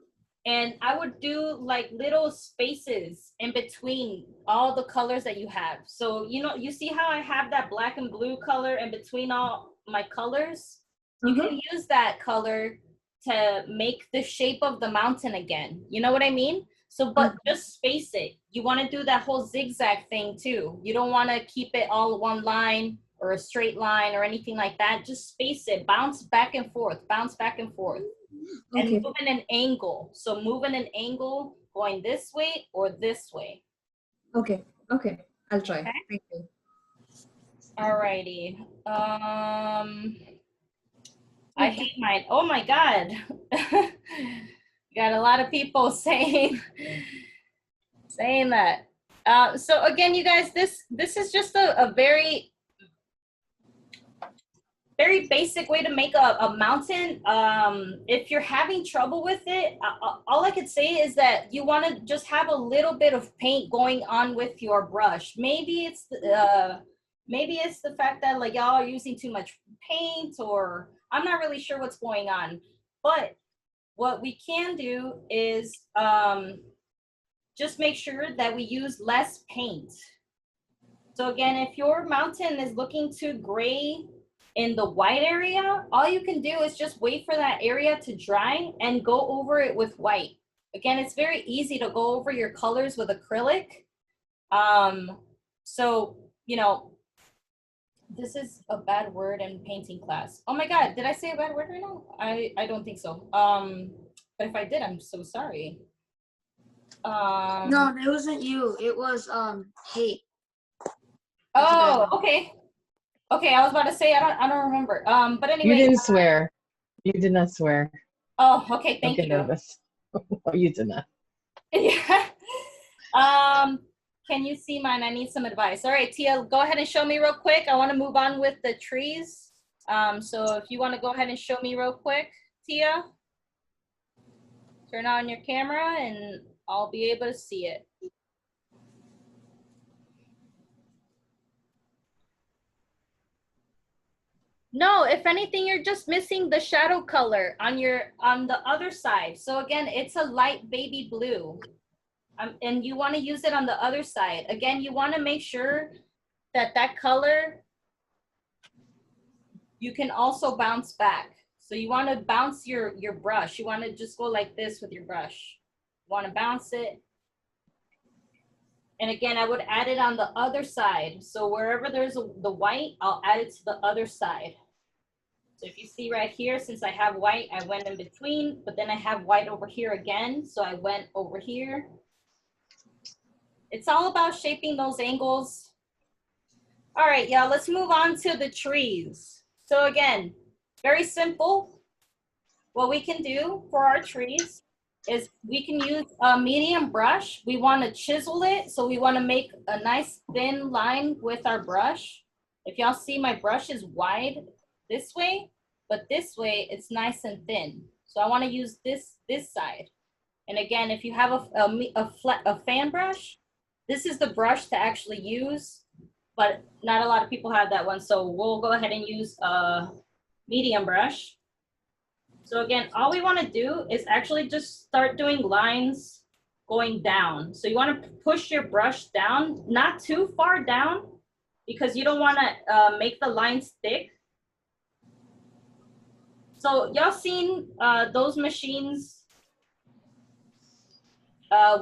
And I would do like little spaces in between all the colors that you have. So, you know, you see how I have that black and blue color in between all my colors? You can use that color to make the shape of the mountain again. You know what I mean? So, but just space it. You want to do that whole zigzag thing too. You don't want to keep it all one line or a straight line or anything like that. Just space it, bounce back and forth, bounce back and forth. And move in an angle. So move in an angle going this way or this way. Okay. I'll try. Okay. Thank you. Alrighty. I hate mine. Oh my God. Got a lot of people saying that. So again, you guys, this is just a very basic way to make a mountain. If you're having trouble with it, all I could say is that you want to just have a little bit of paint going on with your brush. Maybe it's the fact that like y'all are using too much paint, or I'm not really sure what's going on. But what we can do is just make sure that we use less paint. So again, if your mountain is looking too gray in the white area, all you can do is just wait for that area to dry and go over it with white. Again, it's very easy to go over your colors with acrylic. So, you know, this is a bad word in painting class. Oh my God, did I say a bad word right now? I don't think so. But if I did, I'm so sorry. No, it wasn't you. It was hate. Oh, okay. Okay, I was about to say I don't remember. But You anyway. didn't swear. You did not swear. Oh, okay, Don't thank get you. nervous. Oh, you did not. Yeah. Can you see mine? I need some advice. All right, Tia, go ahead and show me real quick. I want to move on with the trees. So if you want to go ahead and show me real quick, Tia, turn on your camera and I'll be able to see it. No, if anything, you're just missing the shadow color on the other side. So again, it's a light baby blue. And you want to use it on the other side. Again, you want to make sure that that color, you can also bounce back. So you want to bounce your brush. You want to just go like this with your brush. You want to bounce it. And again, I would add it on the other side. So wherever there's the white, I'll add it to the other side. So if you see right here, since I have white, I went in between, but then I have white over here again. So I went over here. It's all about shaping those angles. All right, y'all, let's move on to the trees. So again, very simple. What we can do for our trees is we can use a medium brush. We want to chisel it. So we want to make a nice thin line with our brush. If y'all see, my brush is wide this way, but this way it's nice and thin. So I want to use this side. And again, if you have a fan brush, this is the brush to actually use, but not a lot of people have that one. So we'll go ahead and use a medium brush. So again, all we want to do is actually just start doing lines going down. So you want to push your brush down, not too far down, because you don't want to make the lines thick. So y'all seen those machines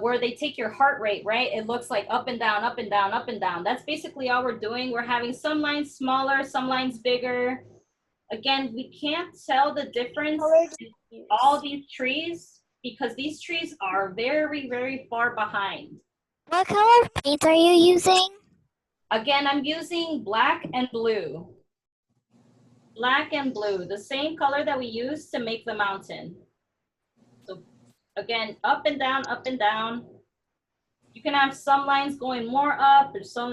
where they take your heart rate, right? It looks like up and down, up and down, up and down. That's basically all we're doing. We're having some lines smaller, some lines bigger. Again, we can't tell the difference in all these trees because these trees are very, very far behind. What color paint are you using? Again, I'm using black and blue. Black and blue, the same color that we used to make the mountain. So again, up and down, up and down. You can have some lines going more up or some,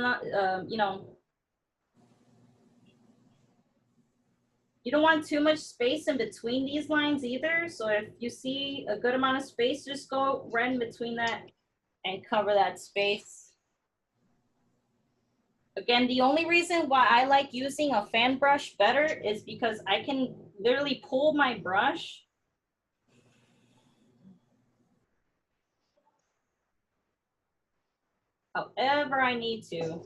you know, you don't want too much space in between these lines either. So if you see a good amount of space, just go right in between that and cover that space. Again, the only reason why I like using a fan brush better is because I can literally pull my brush however I need to.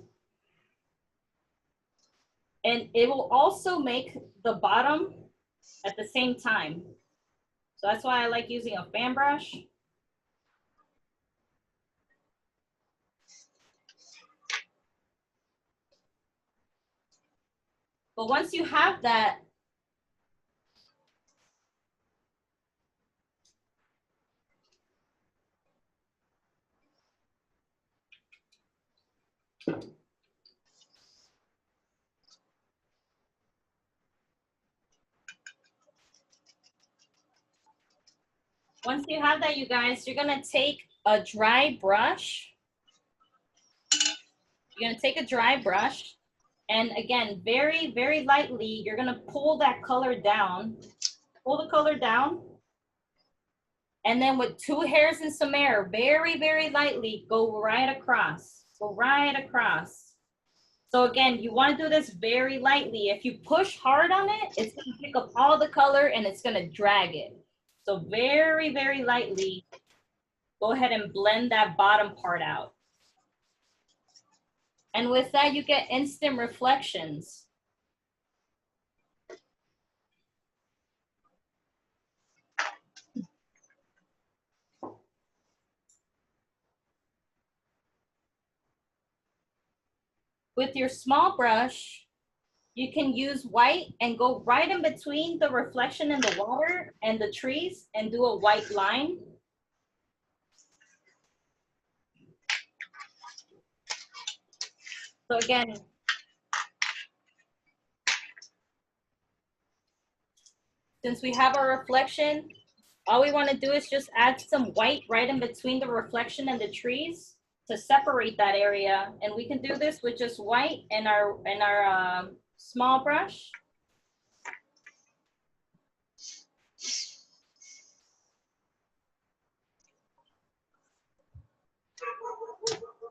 And it will also make the bottom at the same time. So that's why I like using a fan brush. But once you have that, you guys, you're gonna take a dry brush. You're gonna take a dry brush, and again, very, very lightly, you're gonna pull that color down. Pull the color down. And then with 2 hairs and some air, very, very lightly, go right across. Go right across. So again, you want to do this very lightly. If you push hard on it, it's going to pick up all the color and it's going to drag it. So very, very lightly, go ahead and blend that bottom part out. And with that, you get instant reflections. With your small brush, you can use white and go right in between the reflection in the water and the trees and do a white line. So again, since we have our reflection, all we want to do is just add some white right in between the reflection and the trees to separate that area. And we can do this with just white and our small brush.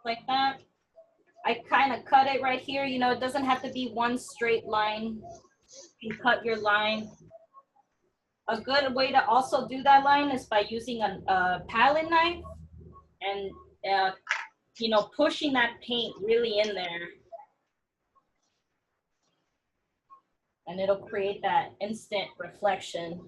Like that. I kind of cut it right here. You know, it doesn't have to be one straight line. You cut your line. A good way to also do that line is by using a palette knife and, you know, pushing that paint really in there. And it'll create that instant reflection.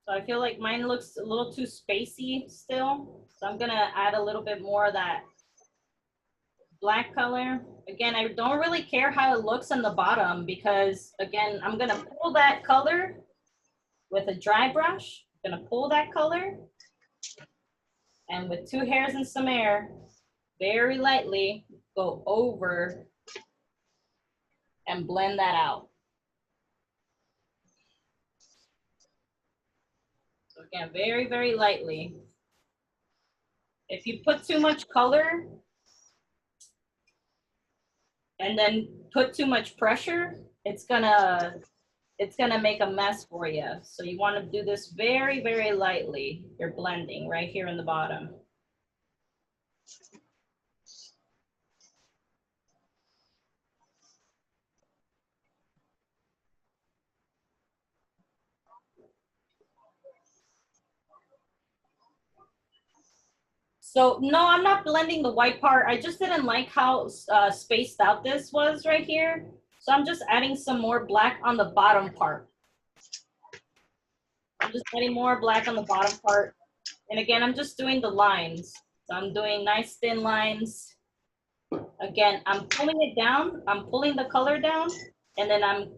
So I feel like mine looks a little too spacey still. So I'm gonna add a little bit more of that black color. Again, I don't really care how it looks on the bottom because again, I'm gonna pull that color with a dry brush. I'm gonna pull that color and with 2 hairs and some air, very lightly go over and blend that out. So again, very, very lightly. If you put too much color and then put too much pressure, it's gonna make a mess for you. So you want to do this very, very lightly. You're blending right here in the bottom. So no, I'm not blending the white part. I just didn't like how spaced out this was right here. So I'm just adding some more black on the bottom part. I'm just adding more black on the bottom part. And again, I'm just doing the lines. So I'm doing nice thin lines. Again, I'm pulling it down. I'm pulling the color down. And then I'm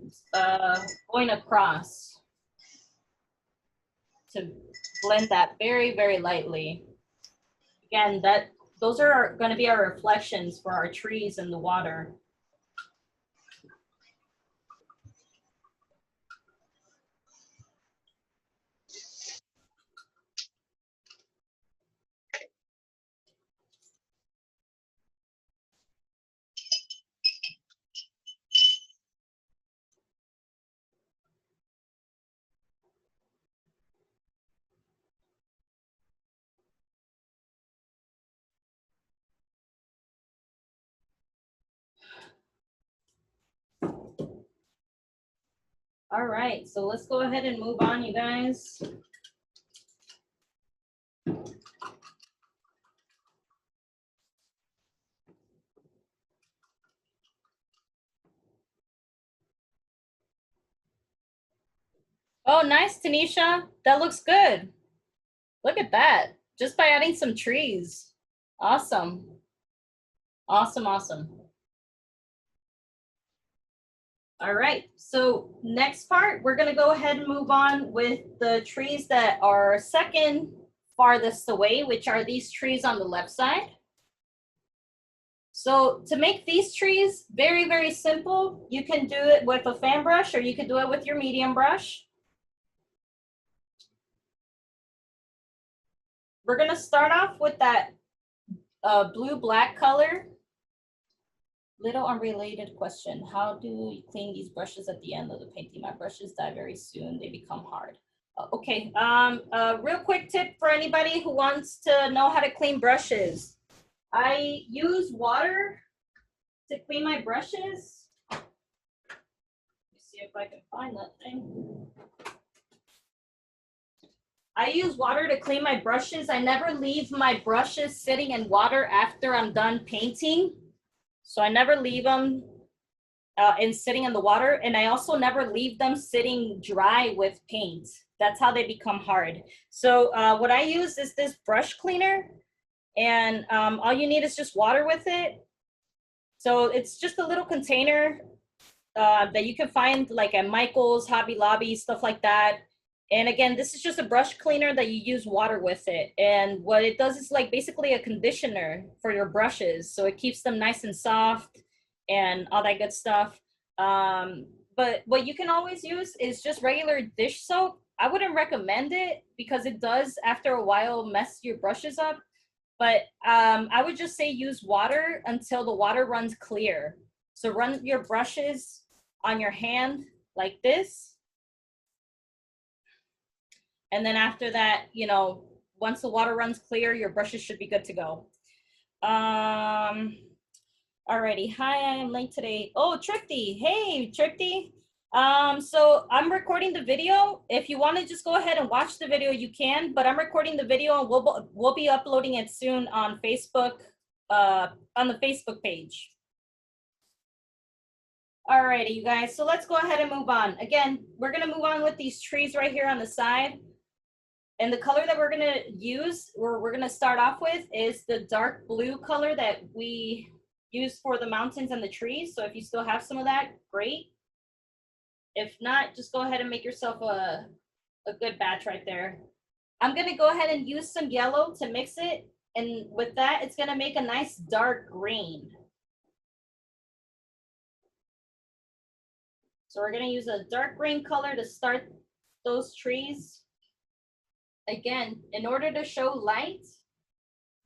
going across to blend that very, very lightly. Again, those are going to be our reflections for our trees in the water. All right, so let's go ahead and move on, you guys. Oh, nice, Tanisha. That looks good. Look at that. Just by adding some trees. Awesome. Awesome, awesome. All right, so next part, we're gonna go ahead and move on with the trees that are second farthest away, which are these trees on the left side. So to make these trees very, very simple, you can do it with a fan brush or you can do it with your medium brush. We're gonna start off with that blue-black color. Little unrelated question. How do you clean these brushes at the end of the painting? My brushes die very soon. They become hard. Okay, real quick tip for anybody who wants to know how to clean brushes. I use water to clean my brushes. Let me see if I can find that thing. I use water to clean my brushes. I never leave my brushes sitting in water after I'm done painting. So I never leave them sitting in the water. And I also never leave them sitting dry with paint. That's how they become hard. So what I use is this brush cleaner, and all you need is just water with it. So it's just a little container that you can find like at Michael's, Hobby Lobby, stuff like that. And again, this is just a brush cleaner that you use water with it. And what it does is like basically a conditioner for your brushes. So it keeps them nice and soft and all that good stuff. But what you can always use is just regular dish soap. I wouldn't recommend it because it does after a while mess your brushes up. But I would just say use water until the water runs clear. So run your brushes on your hand like this. And then after that, you know, once the water runs clear, your brushes should be good to go. Alrighty, hi, I am late today. Oh, Tripty, hey, Tripty. So I'm recording the video. If you want to just go ahead and watch the video, you can, but I'm recording the video and we'll be uploading it soon on Facebook, on the Facebook page. Alrighty, you guys, so let's go ahead and move on. Again, we're gonna move on with these trees right here on the side. And the color that we're gonna use, or we're gonna start off with, is the dark blue color that we use for the mountains and the trees. So if you still have some of that, great. If not, just go ahead and make yourself a good batch right there. I'm gonna go ahead and use some yellow to mix it. And with that, it's gonna make a nice dark green. So we're gonna use a dark green color to start those trees. Again, in order to show light,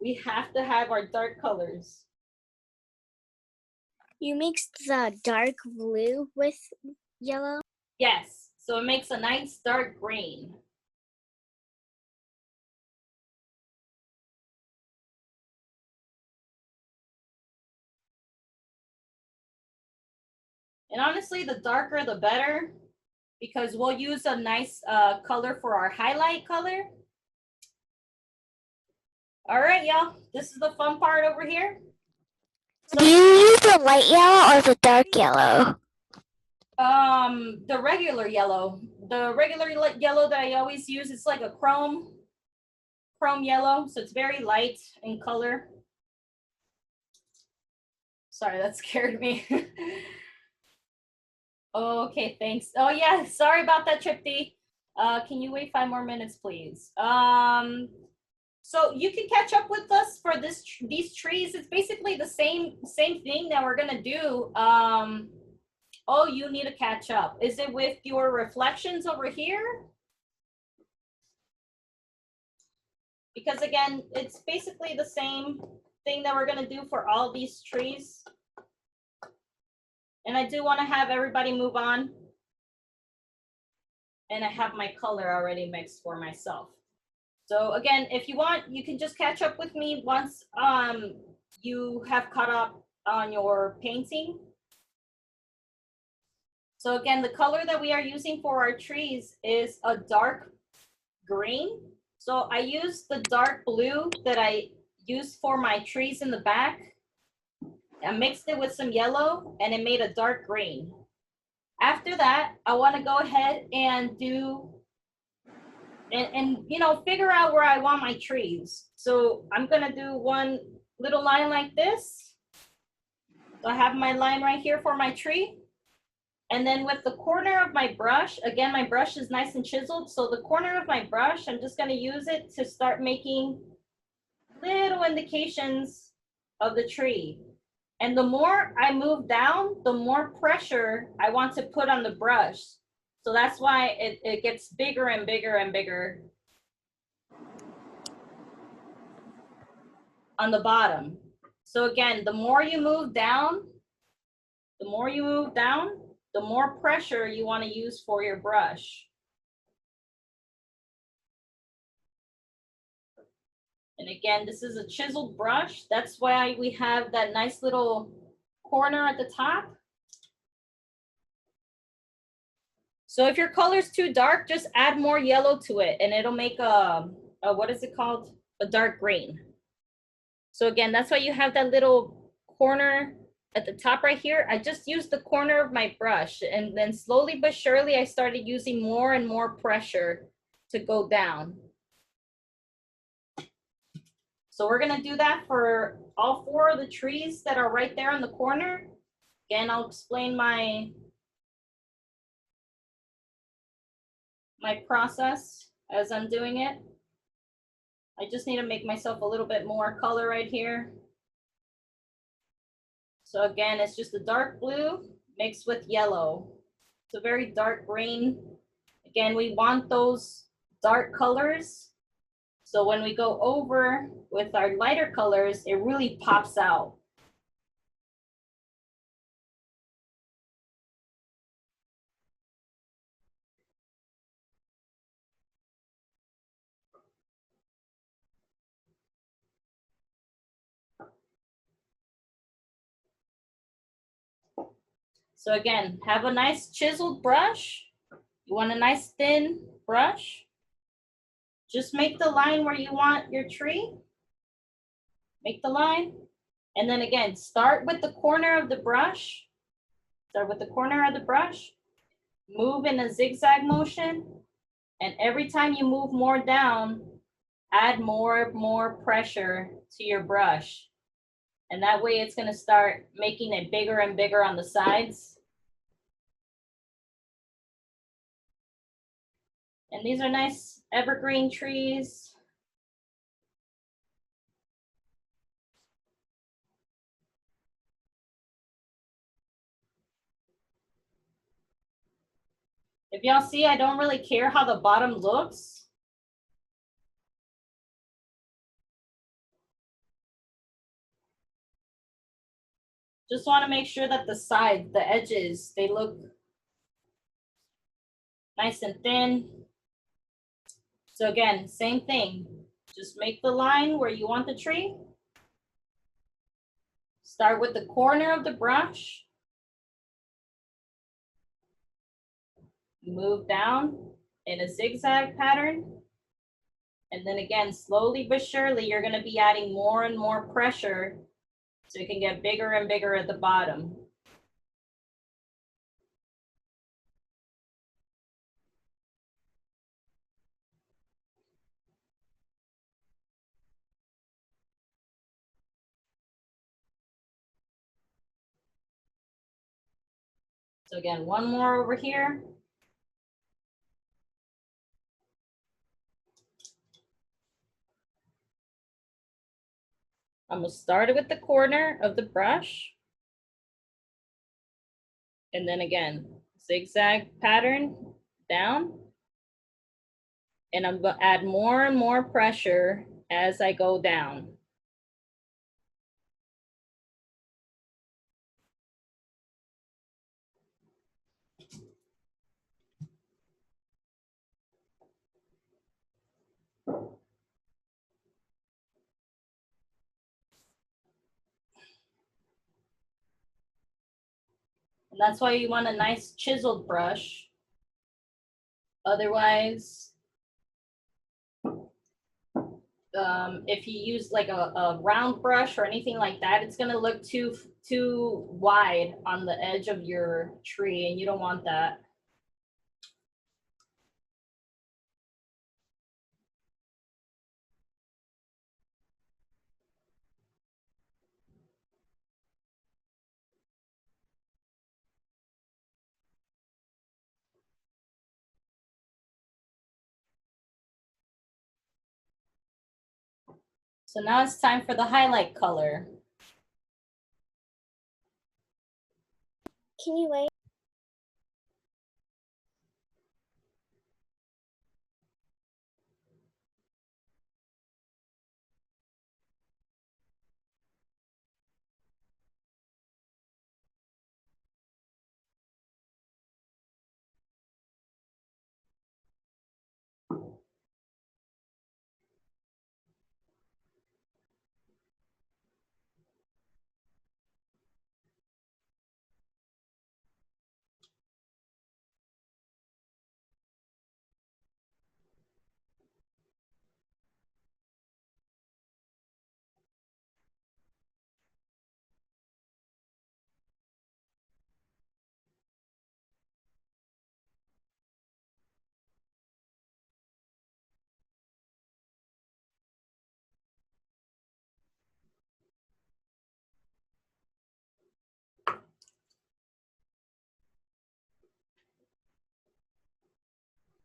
we have to have our dark colors. You mixed the dark blue with yellow? Yes, so it makes a nice dark green. And honestly, the darker the better, because we'll use a nice color for our highlight color. All right, y'all, this is the fun part over here. Do you use the light yellow or the dark yellow? The regular yellow. The regular yellow that I always use, it's like a chrome yellow, so it's very light in color. Sorry, that scared me. Okay, thanks. Oh yeah, sorry about that, Tripty. Can you wait 5 more minutes, please? So you can catch up with us for these trees. It's basically the same thing that we're gonna do. Oh, you need to catch up. Is it with your reflections over here? Because again, it's basically the same thing that we're gonna do for all these trees. And I do want to have everybody move on. And I have my color already mixed for myself. So again, if you want, you can just catch up with me once you have caught up on your painting. So again, the color that we are using for our trees is a dark green. So I used the dark blue that I used for my trees in the back. I mixed it with some yellow and it made a dark green. After that, I want to go ahead and do and you know, figure out where I want my trees. So I'm gonna do one little line like this. So I have my line right here for my tree. And then with the corner of my brush, again, my brush is nice and chiseled. So the corner of my brush, I'm just gonna use it to start making little indications of the tree. And the more I move down, the more pressure I want to put on the brush. So that's why it gets bigger and bigger and bigger on the bottom. So again, the more you move down, the more pressure you want to use for your brush. And again, this is a chiseled brush. That's why we have that nice little corner at the top. So if your color's too dark, just add more yellow to it and it'll make a what is it called? A dark green. So again, that's why you have that little corner at the top right here. I just used the corner of my brush, and then slowly but surely I started using more and more pressure to go down. So we're gonna do that for all 4 of the trees that are right there in the corner. Again, I'll explain my process as I'm doing it. I just need to make myself a little bit more color right here. So again, it's just a dark blue mixed with yellow. It's a very dark green. Again, we want those dark colors. So when we go over with our lighter colors, it really pops out. So again, have a nice chiseled brush. You want a nice thin brush. Just make the line where you want your tree. Make the line. And then again, start with the corner of the brush. Start with the corner of the brush. Move in a zigzag motion. And every time you move more down, add more pressure to your brush. And that way it's gonna start making it bigger and bigger on the sides. And these are nice evergreen trees. If y'all see, I don't really care how the bottom looks. Just want to make sure that the sides, the edges, they look nice and thin. So again, same thing. Just make the line where you want the tree. Start with the corner of the brush. Move down in a zigzag pattern. And then again, slowly but surely, you're going to be adding more and more pressure so it can get bigger and bigger at the bottom. So again, one more over here. I'm gonna start it with the corner of the brush. And then again, zigzag pattern down. And I'm gonna add more and more pressure as I go down. And that's why you want a nice chiseled brush. Otherwise, if you use like a round brush or anything like that, it's gonna look too wide on the edge of your tree, and you don't want that. So now it's time for the highlight color. Can you wait?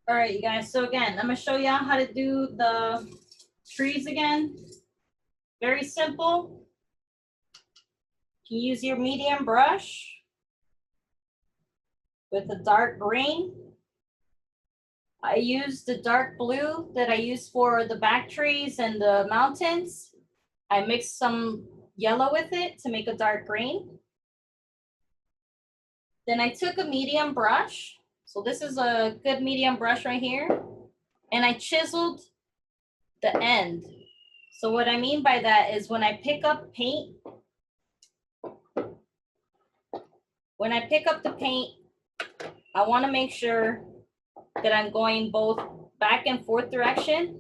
All right, you guys. So again, I'm gonna show y'all how to do the trees again. Very simple. You use your medium brush with a dark green. I use the dark blue that I use for the back trees and the mountains. I mixed some yellow with it to make a dark green. Then I took a medium brush. So this is a good medium brush right here. And I chiseled the end. So what I mean by that is when I pick up paint, I want to make sure that I'm going both back and forth direction.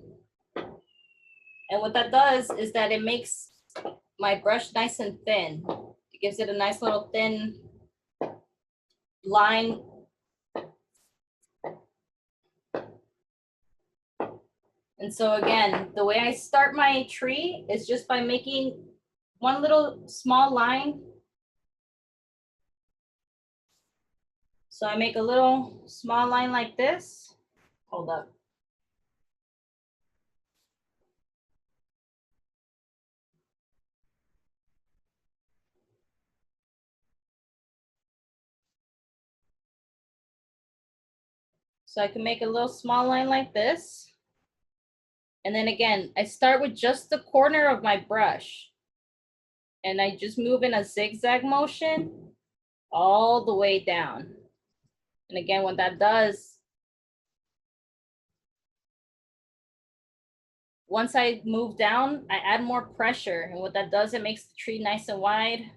And what that does is that it makes my brush nice and thin. It gives it a nice little thin line. And so again, the way I start my tree is just by making one little small line. So I make a little small line like this. Hold up. So I can make a little small line like this. And then again, I start with just the corner of my brush. And I just move in a zigzag motion all the way down. And again, what that does, once I move down, I add more pressure. And what that does, it makes the tree nice and wide.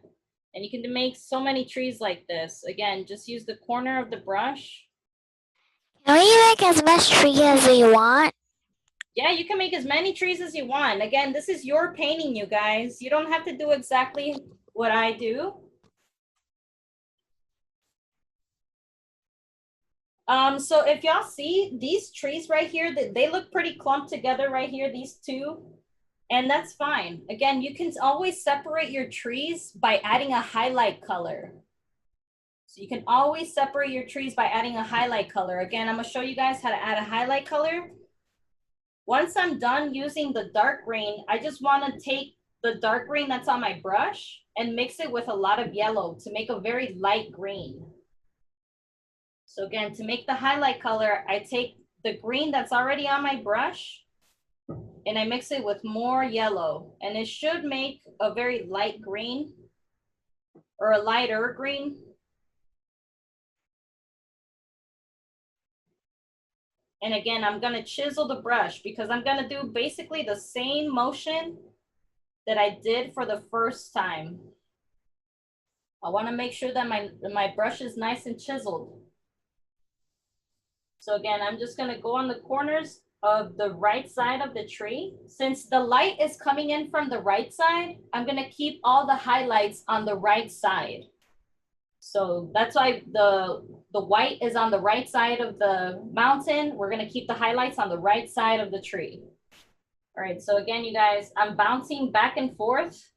And you can make so many trees like this. Again, just use the corner of the brush. Can we make as much tree as we want? Yeah, you can make as many trees as you want. Again, this is your painting, you guys. You don't have to do exactly what I do. So if y'all see these trees right here, they look pretty clumped together right here, these two, and that's fine. Again, you can always separate your trees by adding a highlight color. So you can always separate your trees by adding a highlight color. Again, I'm gonna show you guys how to add a highlight color. Once I'm done using the dark green, I just wanna take the dark green that's on my brush and mix it with a lot of yellow to make a very light green. So again, to make the highlight color, I take the green that's already on my brush and I mix it with more yellow. And it should make a very light green or a lighter green. And again, I'm gonna chisel the brush because I'm gonna do basically the same motion that I did for the first time. I wanna make sure that my brush is nice and chiseled. So again, I'm just gonna go on the corners of the right side of the tree. Since the light is coming in from the right side, I'm gonna keep all the highlights on the right side. So that's why the white is on the right side of the mountain. We're gonna keep the highlights on the right side of the tree. All right, so again, you guys, I'm bouncing back and forth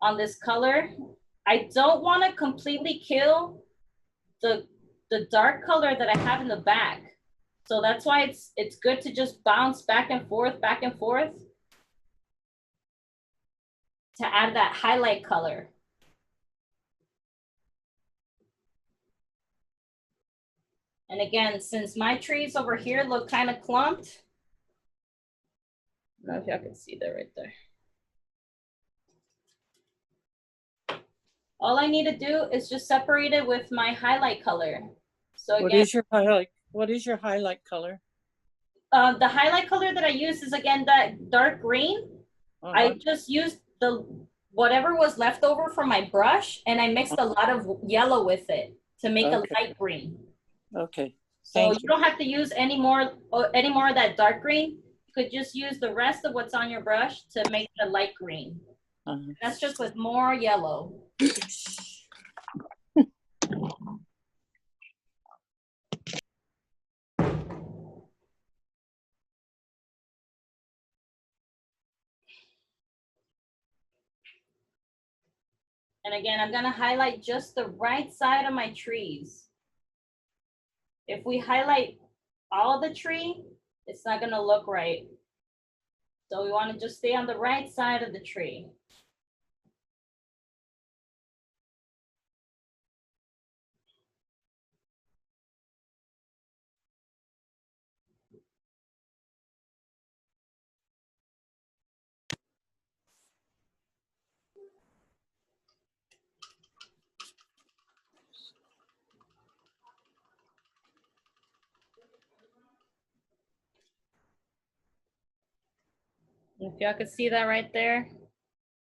on this color. I don't wanna completely kill the dark color that I have in the back. So that's why it's good to just bounce back and forth to add that highlight color. And again, since my trees over here look kind of clumped, I don't know if y'all can see that right there. All I need to do is just separate it with my highlight color. So again, what is your highlight? What is your highlight color? The highlight color that I use is again that dark green. I just used whatever was left over from my brush and I mixed a lot of yellow with it to make a light green. Okay. So you don't have to use any more of that dark green. You could just use the rest of what's on your brush to make the light green. That's just with more yellow. And again, I'm gonna highlight just the right side of my trees. If we highlight all the tree, it's not gonna look right. So we wanna just stay on the right side of the tree. If y'all could see that right there,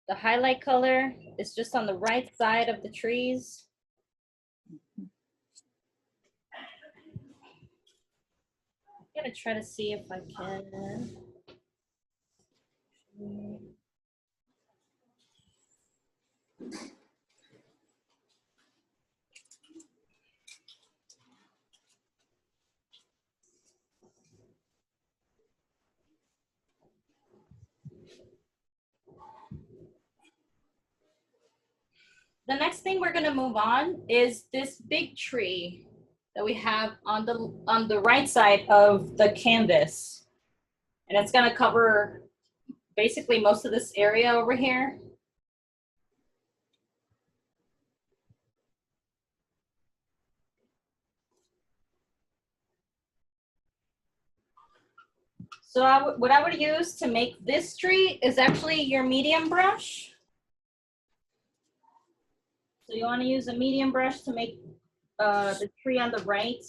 the highlight color is just on the right side of the trees. I'm gonna try to see if I can. The next thing we're gonna move on is this big tree that we have on the right side of the canvas. And it's gonna cover basically most of this area over here. So what I would use to make this tree is actually your medium brush. So you want to use a medium brush to make the tree on the right.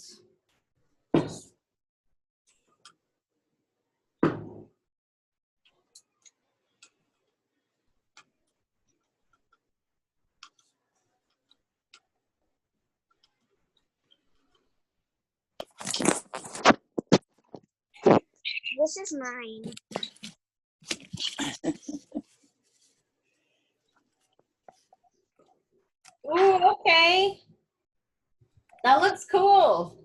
This is mine. Ooh, okay. That looks cool.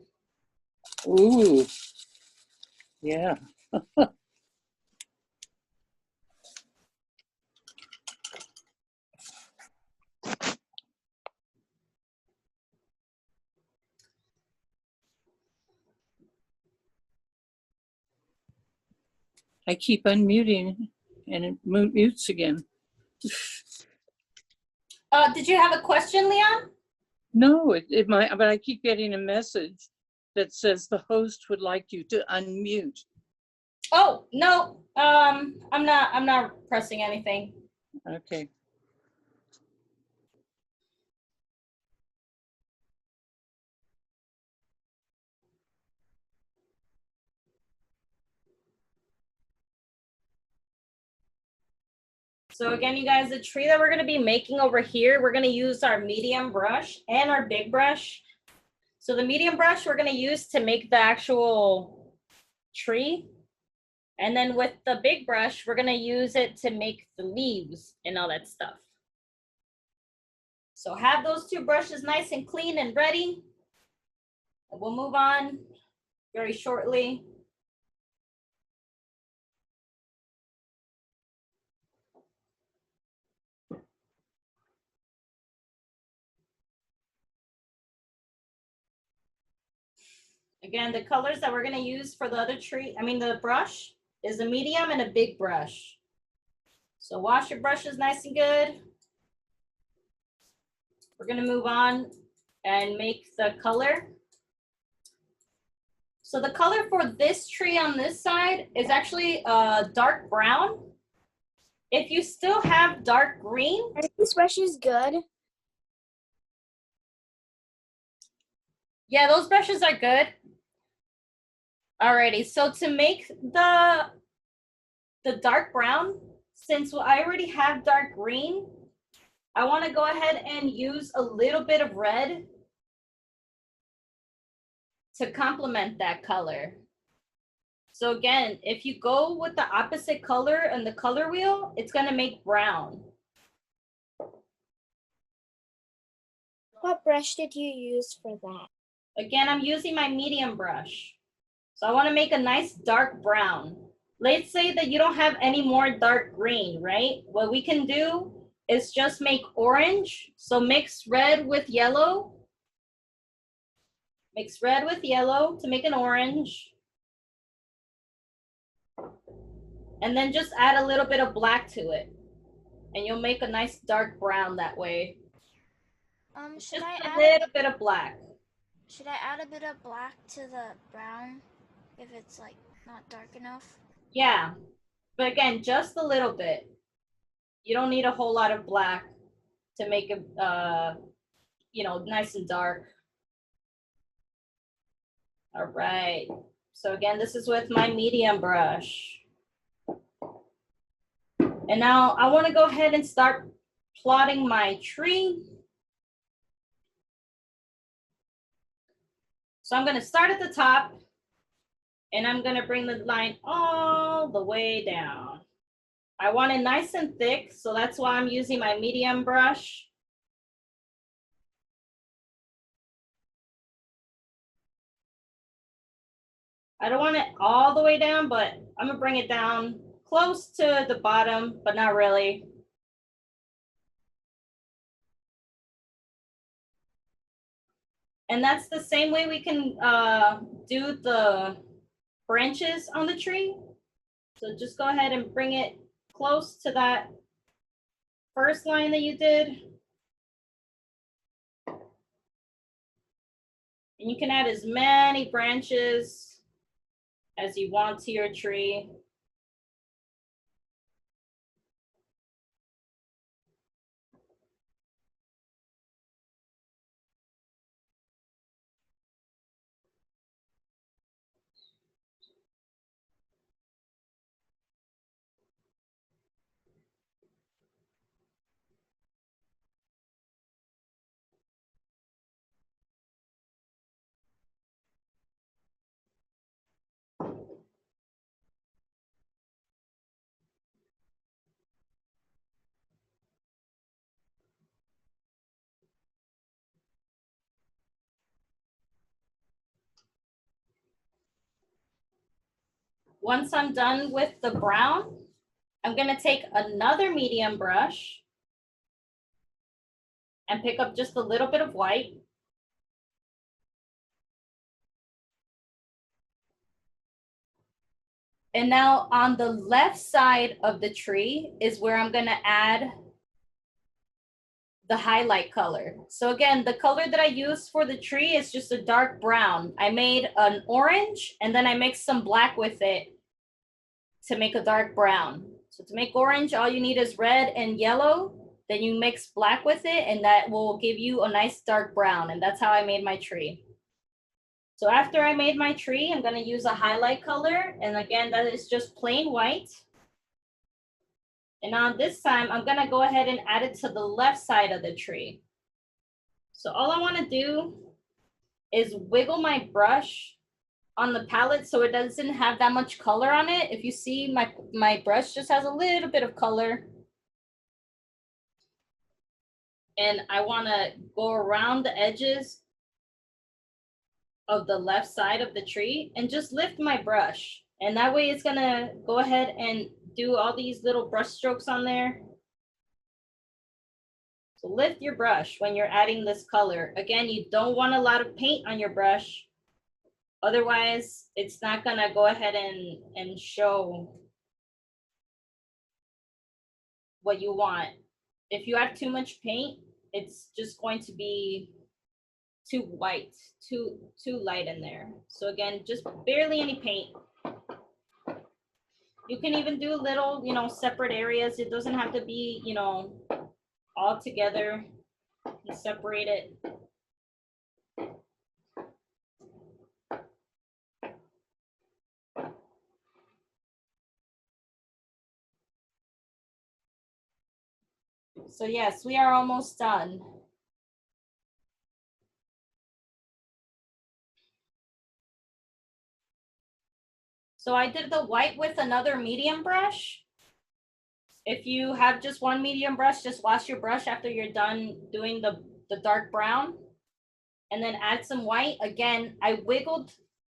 Ooh. Yeah. I keep unmuting and it mutes again. Did you have a question, Leon? No, it might, but I keep getting a message that says the host would like you to unmute. Oh, no. I'm not pressing anything. Okay. So again, you guys, the tree that we're gonna be making over here, we're gonna use our medium brush and our big brush. So the medium brush we're gonna use to make the actual tree. And then with the big brush, we're gonna use it to make the leaves and all that stuff. So have those two brushes nice and clean and ready. We'll move on very shortly. Again, the colors that we're gonna use for the other tree, the brush, is a medium and a big brush. So wash your brushes nice and good. We're gonna move on and make the color. So the color for this tree on this side is actually dark brown. If you still have dark green. Are these brushes good? Yeah, those brushes are good. Alrighty, so to make the dark brown, since I already have dark green, I want to go ahead and use a little bit of red to complement that color. So again, if you go with the opposite color on the color wheel, it's gonna make brown. What brush did you use for that? Again, I'm using my medium brush. So I want to make a nice dark brown. Let's say that you don't have any more dark green, right? What we can do is just make orange. So mix red with yellow. Mix red with yellow to make an orange. And then just add a little bit of black to it. And you'll make a nice dark brown that way. Should Just I a add little bit of black. should I add a bit of black to the brown if it's like not dark enough? Yeah, but again, just a little bit. You don't need a whole lot of black to make it, you know, nice and dark. All right. So again, this is with my medium brush. And now I want to go ahead and start plotting my tree. So I'm going to start at the top and I'm going to bring the line all the way down. I want it nice and thick, so that's why I'm using my medium brush. I don't want it all the way down, but I'm gonna bring it down close to the bottom, but not really. And that's the same way we can do the branches on the tree. So just go ahead and bring it close to that first line that you did. And you can add as many branches as you want to your tree. Once I'm done with the brown, I'm gonna take another medium brush and pick up just a little bit of white. And now on the left side of the tree is where I'm gonna add the highlight color. So again, the color that I use for the tree is just a dark brown. I made an orange and then I mixed some black with it to make a dark brown. So to make orange, all you need is red and yellow. Then you mix black with it and that will give you a nice dark brown. And that's how I made my tree. So after I made my tree, I'm gonna use a highlight color. And again, that is just plain white. And now this time, I'm gonna go ahead and add it to the left side of the tree. So all I wanna do is wiggle my brush on the palette so it doesn't have that much color on it. If you see, my brush just has a little bit of color. And I wanna go around the edges of the left side of the tree and just lift my brush. And that way it's gonna go ahead and do all these little brush strokes on there. So lift your brush when you're adding this color. Again, you don't want a lot of paint on your brush. Otherwise, it's not gonna go ahead and show what you want. If you add too much paint, it's just going to be too white, too light in there. So again, just barely any paint. You can even do little, you know, separate areas. It doesn't have to be, you know, all together. You separate it. So yes, we are almost done. So I did the white with another medium brush. If you have just one medium brush, just wash your brush after you're done doing the dark brown. And then add some white. Again, I wiggled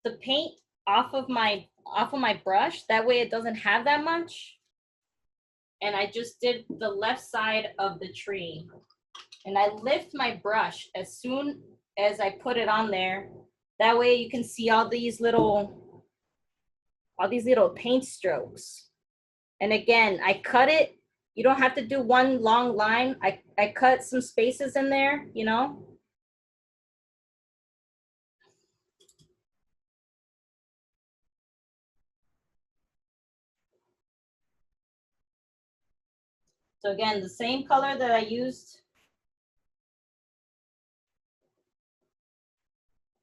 the paint off of my brush. That way it doesn't have that much. And I just did the left side of the tree. And I lift my brush as soon as I put it on there. That way you can see all these little paint strokes. And again, I cut it. You don't have to do one long line. I cut some spaces in there, you know. So again, the same color that I used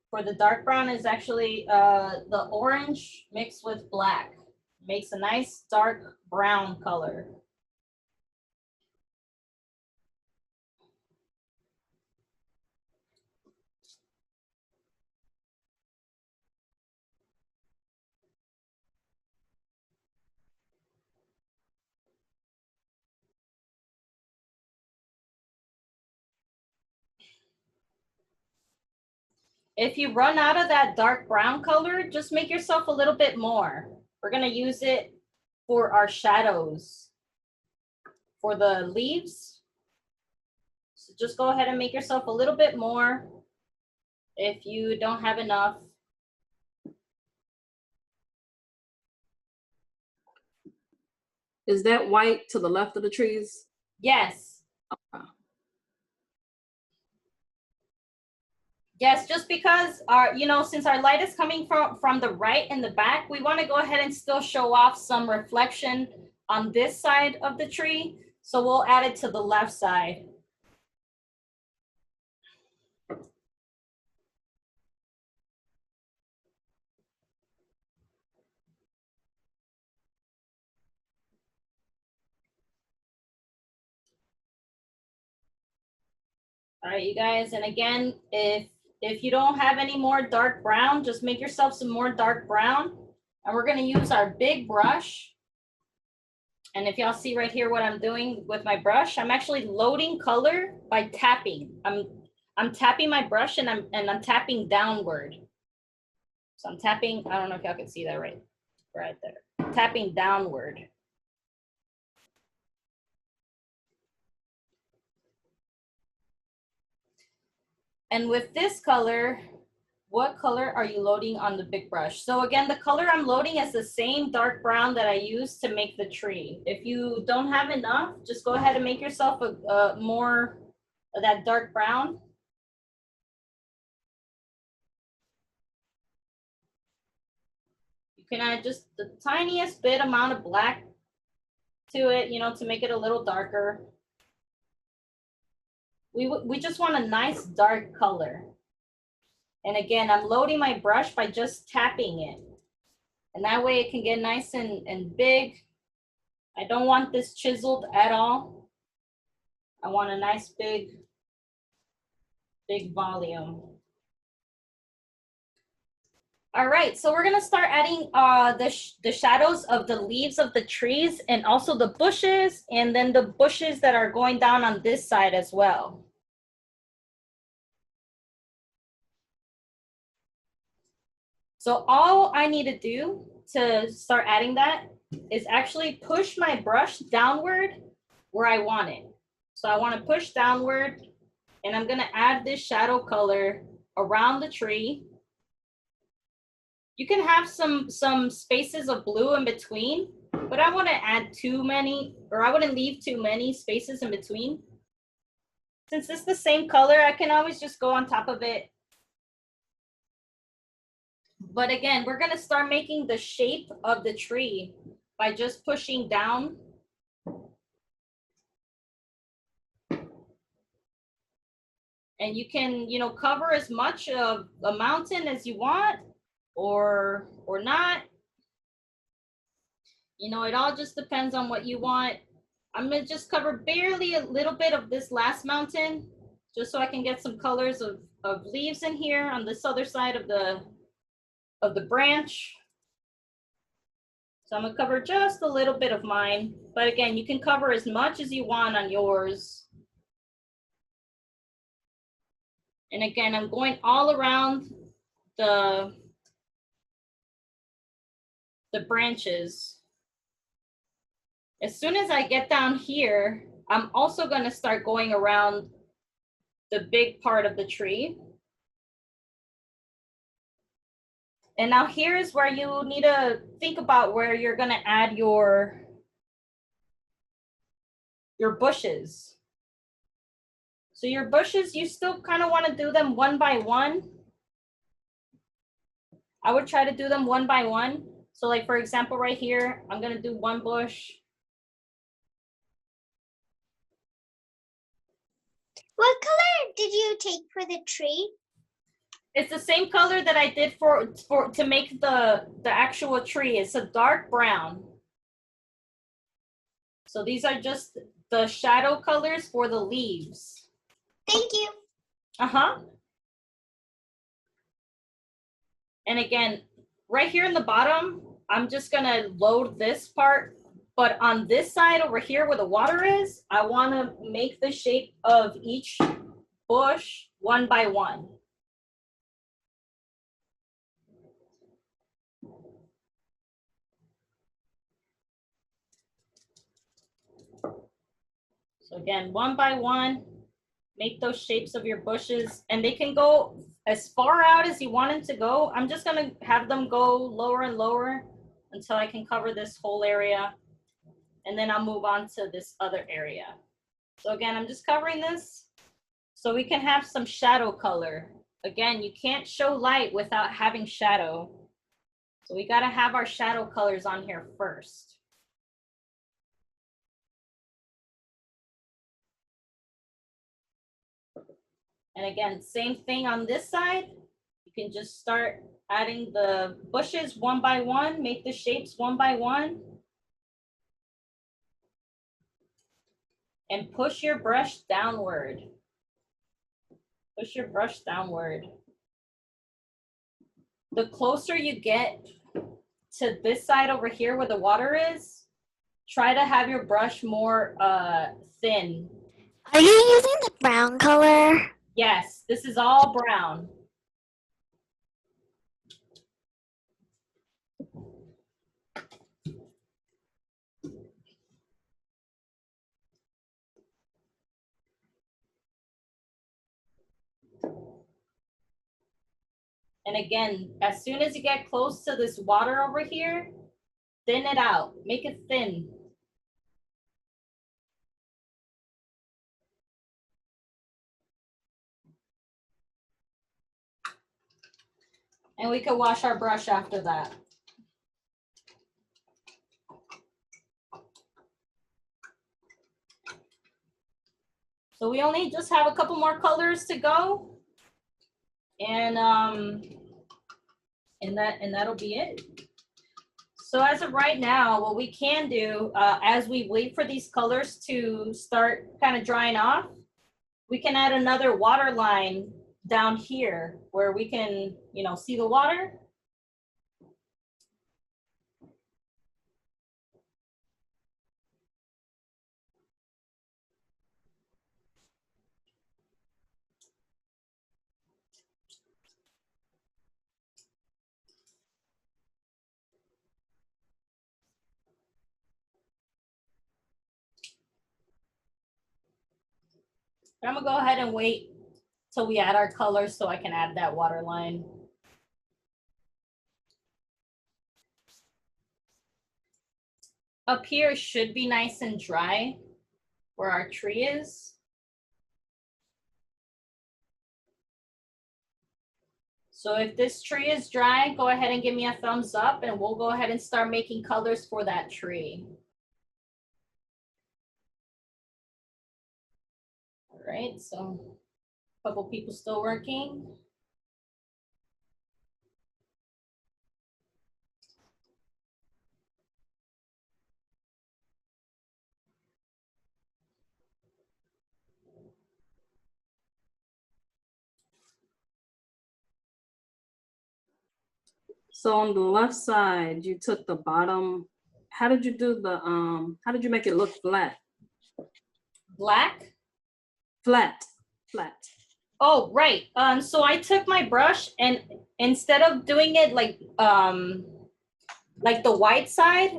for the dark brown is actually the orange mixed with black. Makes a nice dark brown color. If you run out of that dark brown color, just make yourself a little bit more. We're gonna use it for our shadows, for the leaves. So just go ahead and make yourself a little bit more if you don't have enough. Is that white to the left of the trees? Yes. Okay. Yes, just because our, you know, since our light is coming from the right and the back, we want to go ahead and still show off some reflection on this side of the tree. So we'll add it to the left side. All right, you guys, and again, if you don't have any more dark brown, just make yourself some more dark brown. And we're gonna use our big brush. And if y'all see right here what I'm doing with my brush, I'm actually loading color by tapping. I'm tapping my brush and I'm tapping downward. So I'm tapping, I don't know if y'all can see that right there. Tapping downward. And with this color, what color are you loading on the big brush? So again, the color I'm loading is the same dark brown that I used to make the tree. If you don't have enough, just go ahead and make yourself a more of that dark brown. You can add just the tiniest bit amount of black to it, you know, to make it a little darker. We just want a nice dark color. And again, I'm loading my brush by just tapping it. And that way it can get nice and big. I don't want this chiseled at all. I want a nice big volume. All right, so we're gonna start adding the shadows of the leaves of the trees and also the bushes, and then the bushes that are going down on this side as well. So all I need to do to start adding that is actually push my brush downward where I want it. So I want to push downward, and I'm gonna add this shadow color around the tree. You can have some spaces of blue in between, but I wouldn't add too many, or I wouldn't leave too many spaces in between. Since it's the same color, I can always just go on top of it. But again, we're gonna start making the shape of the tree by just pushing down. And you can, you know, cover as much of a mountain as you want, or not. You know, it all just depends on what you want. I'm gonna just cover barely a little bit of this last mountain, just so I can get some colors of leaves in here on this other side of the branch. So I'm gonna cover just a little bit of mine, but again, you can cover as much as you want on yours. And again, I'm going all around the branches. As soon as I get down here, I'm also gonna start going around the big part of the tree. And now here's where you need to think about where you're gonna add your bushes. So your bushes, you still kind of want to do them one by one. I would try to do them one by one. So like, for example, right here, I'm gonna do one bush. What color did you take for the tree? It's the same color that I did for to make the actual tree. It's a dark brown. So these are just the shadow colors for the leaves. Thank you. Uh-huh. And again, right here in the bottom, I'm just gonna load this part, but on this side over here where the water is, I wanna make the shape of each bush one by one. So again, one by one, make those shapes of your bushes, and they can go as far out as you want them to go. I'm just gonna have them go lower and lower until I can cover this whole area. And then I'll move on to this other area. So again, I'm just covering this so we can have some shadow color. Again, you can't show light without having shadow. So we gotta have our shadow colors on here first. And again, same thing on this side. You can just start adding the bushes one by one, make the shapes one by one. And push your brush downward. Push your brush downward. The closer you get to this side over here where the water is, try to have your brush more thin. Are you using the brown color? Yes, this is all brown. And again, as soon as you get close to this water over here, thin it out, make it thin. And we can wash our brush after that. So we only just have a couple more colors to go. And that'll be it. So as of right now, what we can do, as we wait for these colors to start kind of drying off, we can add another water line down here where we can, see the water. I'm gonna go ahead and wait till we add our colors so I can add that water line. Up here should be nice and dry where our tree is. So if this tree is dry, go ahead and give me a thumbs up and we'll go ahead and start making colors for that tree. All right, so a couple people still working. So on the left side, you took the bottom. How did you do the how did you make it look flat? Black? Flat. Oh, right. So I took my brush and instead of doing it like the white side,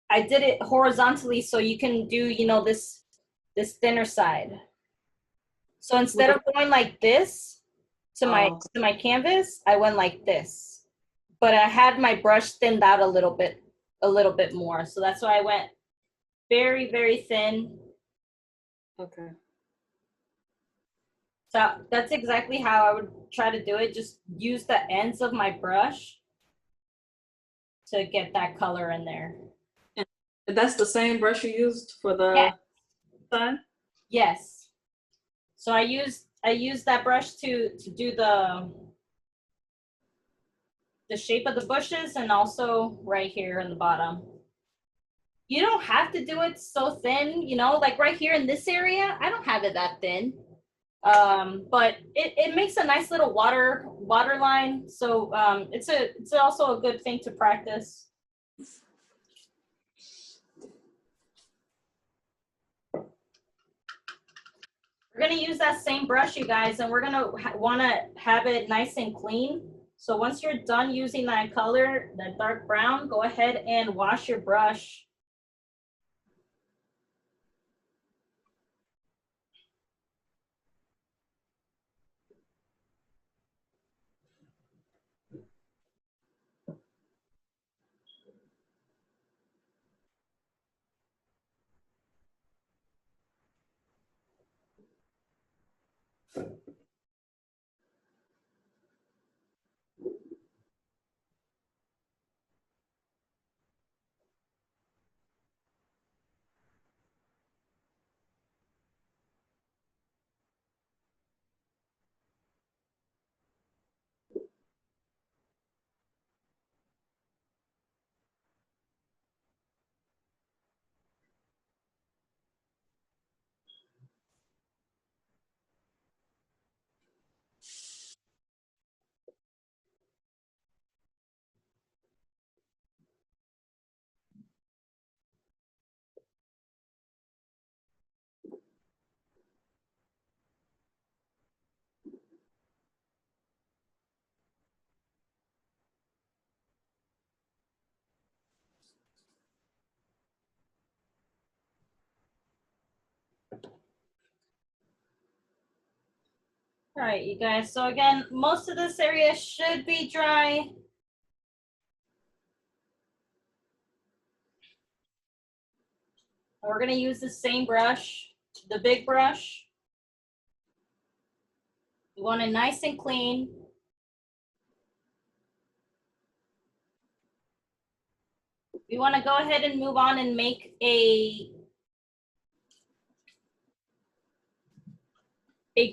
I did it horizontally so you can do, this thinner side. So instead of going like this to my canvas, I went like this. but I had my brush thinned out a little bit more. So that's why I went very, very thin. Okay. So that's exactly how I would try to do it. Just use the ends of my brush to get that color in there. And that's the same brush you used for the Yeah. side? Yes. So I used that brush to do the shape of the bushes and also right here in the bottom. You don't have to do it so thin, you know, like right here in this area, I don't have it that thin. But it makes a nice little water line. So it's also a good thing to practice. We're gonna use that same brush, you guys, and we're gonna wanna have it nice and clean. So once you're done using that color, that dark brown, go ahead and wash your brush. All right, you guys. So again, most of this area should be dry. We're gonna use the same brush, the big brush. You want it nice and clean. We want to go ahead and move on and make a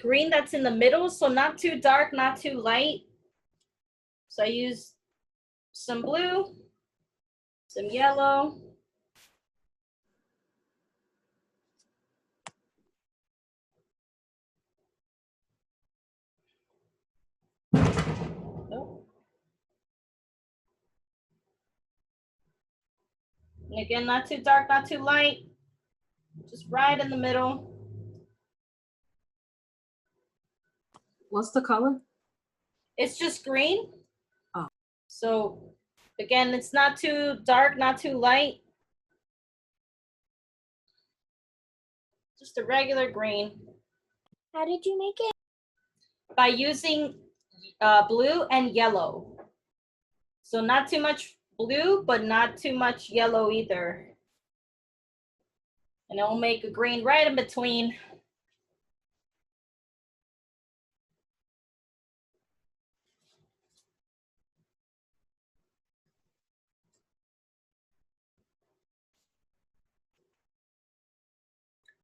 green that's in the middle, so not too dark, not too light. So I use some blue, some yellow, oh. And again, not too dark, not too light, just right in the middle. What's the color? It's just green. Oh. So again, it's not too dark, not too light. Just a regular green. How did you make it? By using blue and yellow. So not too much blue, but not too much yellow either. And it will make a green right in between.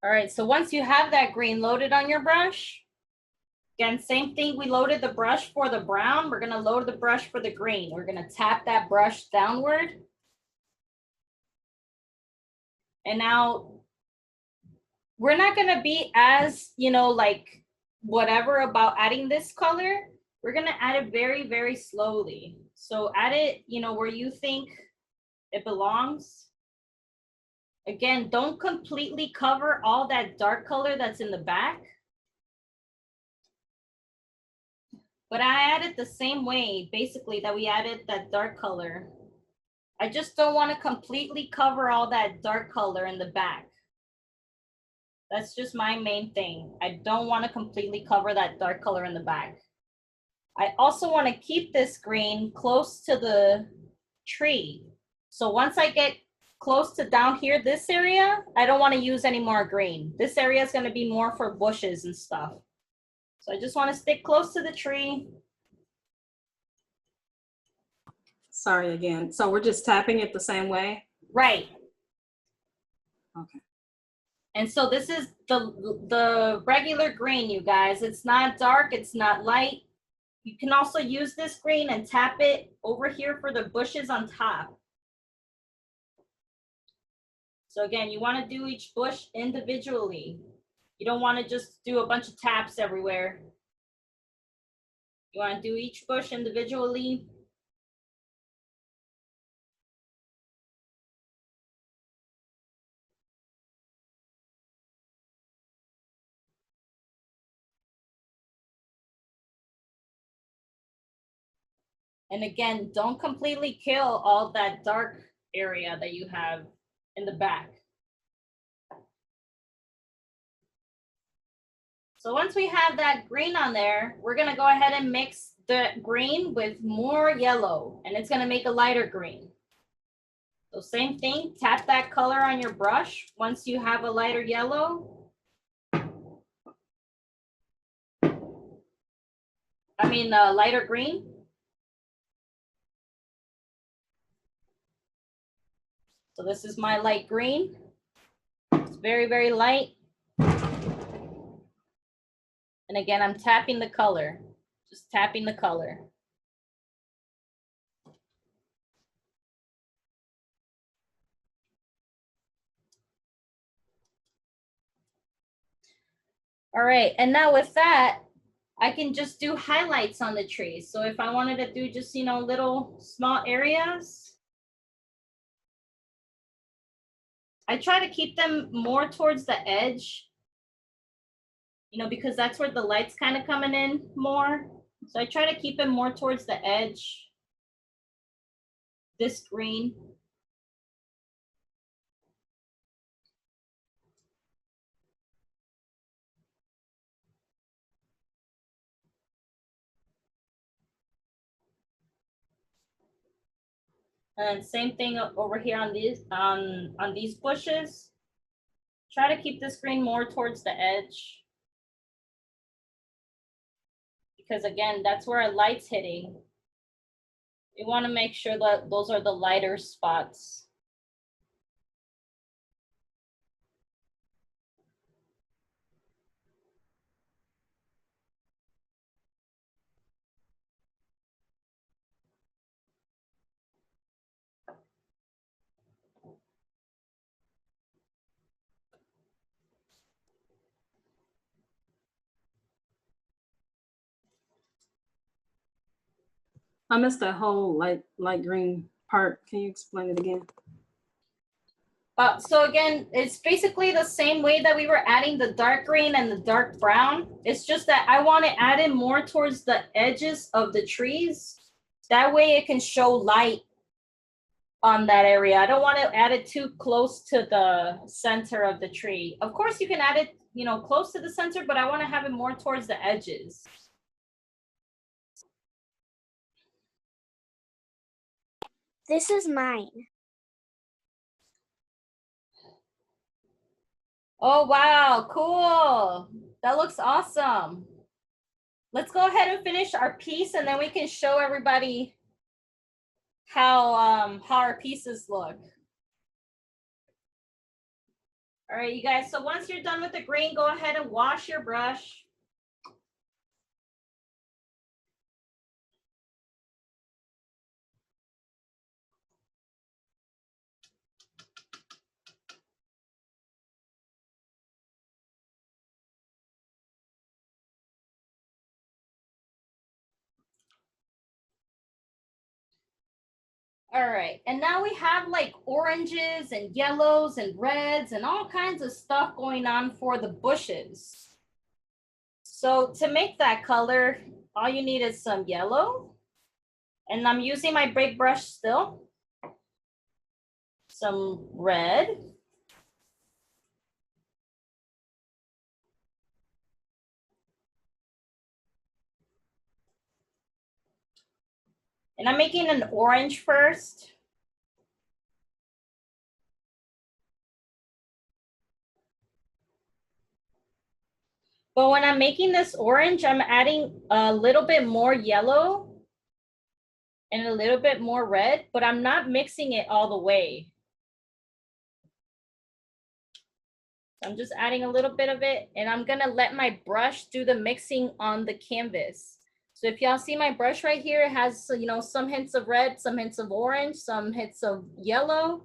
All right, so once you have that green loaded on your brush, again, same thing, we loaded the brush for the brown, we're gonna load the brush for the green. We're gonna tap that brush downward. And now we're not gonna be as, you know, like whatever about adding this color. We're gonna add it very, very slowly. So add it, you know, where you think it belongs. Again, don't completely cover all that dark color that's in the back. But I added the same way, basically, that we added that dark color. I just don't want to completely cover all that dark color in the back. That's just my main thing. I don't want to completely cover that dark color in the back. I also want to keep this green close to the tree. So once I get close to down here, this area, I don't want to use any more green. This area is going to be more for bushes and stuff. So I just want to stick close to the tree. Sorry again. So we're just tapping it the same way? Right. Okay. And so this is the regular green, you guys. It's not dark, it's not light. You can also use this green and tap it over here for the bushes on top. So again, you want to do each bush individually. You don't want to just do a bunch of taps everywhere. You want to do each bush individually. And again, don't completely kill all that dark area that you have in the back. So once we have that green on there, we're gonna go ahead and mix the green with more yellow, and it's gonna make a lighter green. So same thing, tap that color on your brush once you have a lighter yellow. Lighter green. So this is my light green. It's very, very light. And again, I'm tapping the color, just tapping the color. All right, and now with that, I can just do highlights on the trees. So if I wanted to do just, little small areas, I try to keep them more towards the edge, because that's where the light's kind of coming in more. So I try to keep it more towards the edge, this green. And same thing over here on these bushes. Try to keep this green more towards the edge. Because again, that's where our light's hitting. You want to make sure that those are the lighter spots. I missed that whole light green part. Can you explain it again? So again, it's basically the same way that we were adding the dark green and the dark brown. It's just that I want to add it more towards the edges of the trees. That way it can show light on that area. I don't want to add it too close to the center of the tree. Of course, you can add it, close to the center, but I want to have it more towards the edges. This is mine. Oh, wow, cool. That looks awesome. Let's go ahead and finish our piece and then we can show everybody how our pieces look. All right, you guys, so once you're done with the green, go ahead and wash your brush. All right, and now we have like oranges and yellows and reds and all kinds of stuff going on for the bushes. So to make that color, all you need is some yellow. And I'm using my big brush still. Some red. And I'm making an orange first. But when I'm making this orange, I'm adding a little bit more yellow and a little bit more red, but I'm not mixing it all the way. I'm just adding a little bit of it, and I'm gonna let my brush do the mixing on the canvas. So if y'all see my brush right here, it has, you know, some hints of red, some hints of orange, some hints of yellow.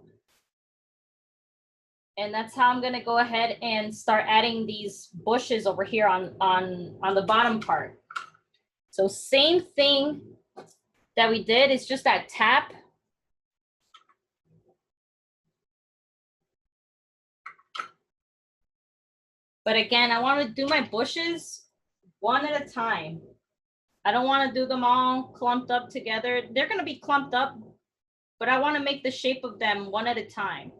And that's how I'm gonna go ahead and start adding these bushes over here on the bottom part. So same thing that we did, it's just that tap. But again, I want to do my bushes one at a time. I don't want to do them all clumped up together. They're going to be clumped up, but I want to make the shape of them one at a time.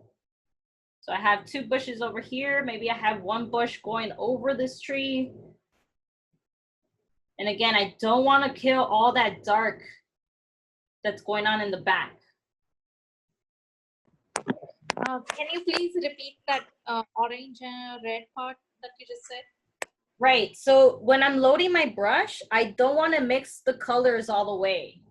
So I have 2 bushes over here. Maybe I have 1 bush going over this tree. And again, I don't want to kill all that dark that's going on in the back. Can you please repeat that orange and red part that you just said? Right, so when I'm loading my brush, I don't want to mix the colors all the way.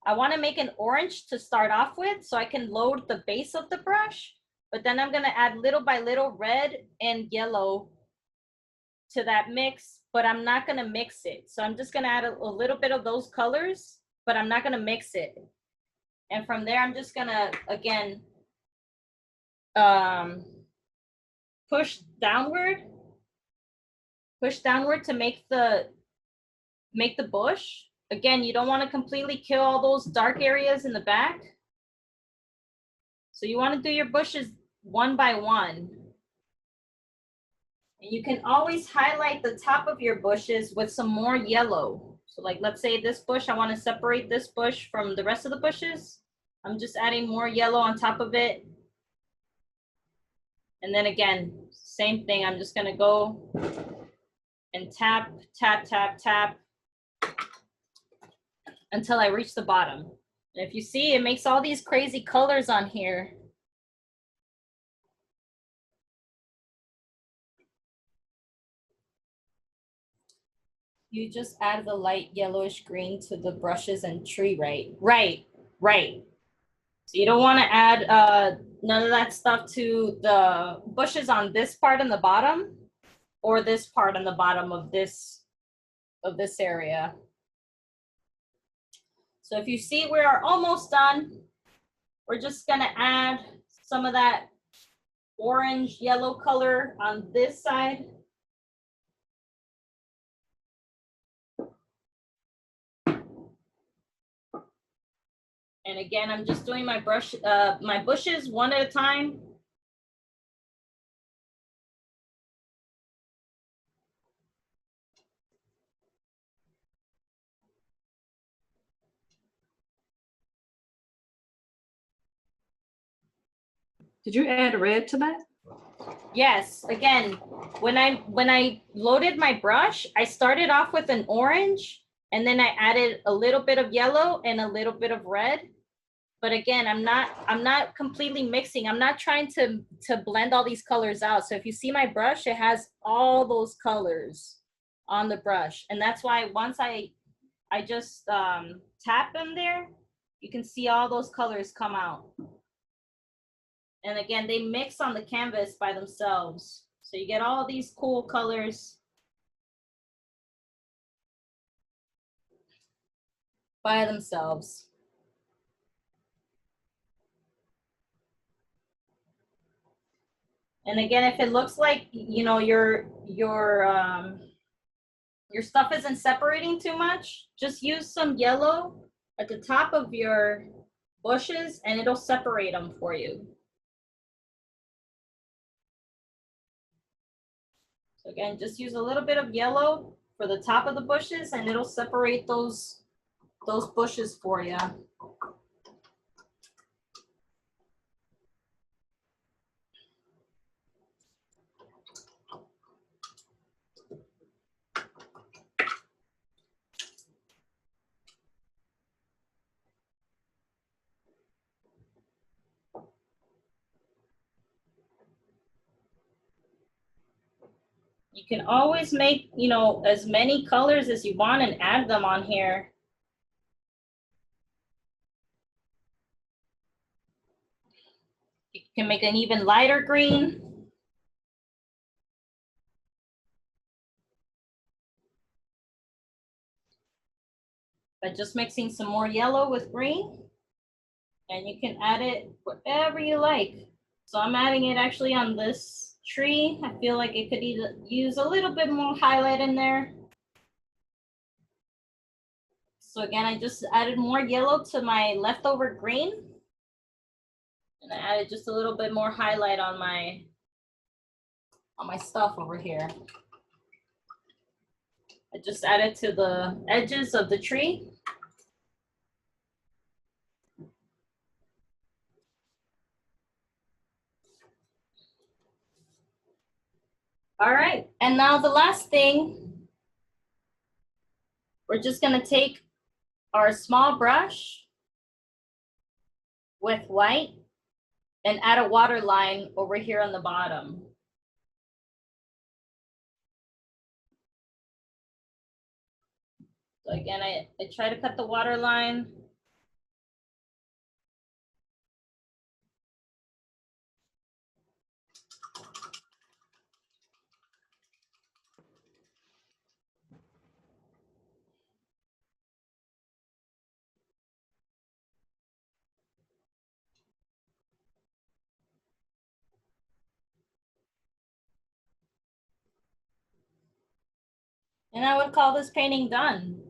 I want to make an orange to start off with so I can load the base of the brush, but then I'm going to add little by little red and yellow to that mix, but I'm not going to mix it. So I'm just going to add a little bit of those colors, but I'm not going to mix it. And from there, I'm just going to, again, push downward to make the bush. Again, you don't want to completely kill all those dark areas in the back. So you want to do your bushes one by one. And you can always highlight the top of your bushes with some more yellow. So like, let's say this bush, I want to separate this bush from the rest of the bushes. I'm just adding more yellow on top of it. And then again, same thing. I'm just going to go and tap, tap, tap, tap until I reach the bottom. And if you see, it makes all these crazy colors on here. You just add the light yellowish green to the brushes and tree, right? Right. So you don't want to add none of that stuff to the bushes on this part in the bottom or this part in the bottom of this area. So if you see, we are almost done. We're just gonna add some of that orange yellow color on this side. And again, I'm just doing my my bushes one at a time. Did you add red to that? Yes, again, when I loaded my brush, I started off with an orange and then I added a little bit of yellow and a little bit of red. But again, I'm not completely mixing. I'm not trying to blend all these colors out. So if you see my brush, it has all those colors on the brush. And that's why once I just tap them there, you can see all those colors come out. And again, they mix on the canvas by themselves. So you get all these cool colors by themselves. And again, if it looks like, you know, your stuff isn't separating too much, just use some yellow at the top of your bushes and it'll separate them for you. So again, just use a little bit of yellow for the top of the bushes and it'll separate those bushes for you. You can always make, you know, as many colors as you want and add them on here. You can make an even lighter green. By just mixing some more yellow with green. And you can add it wherever you like. So I'm adding it actually on this tree. I feel like it could either use a little bit more highlight in there. So again, I just added more yellow to my leftover green. And I added just a little bit more highlight on my stuff over here. I just added to the edges of the tree. All right, and now the last thing, we're just gonna take our small brush with white and add a water line over here on the bottom. So again, I try to cut the water line. And I would call this painting done.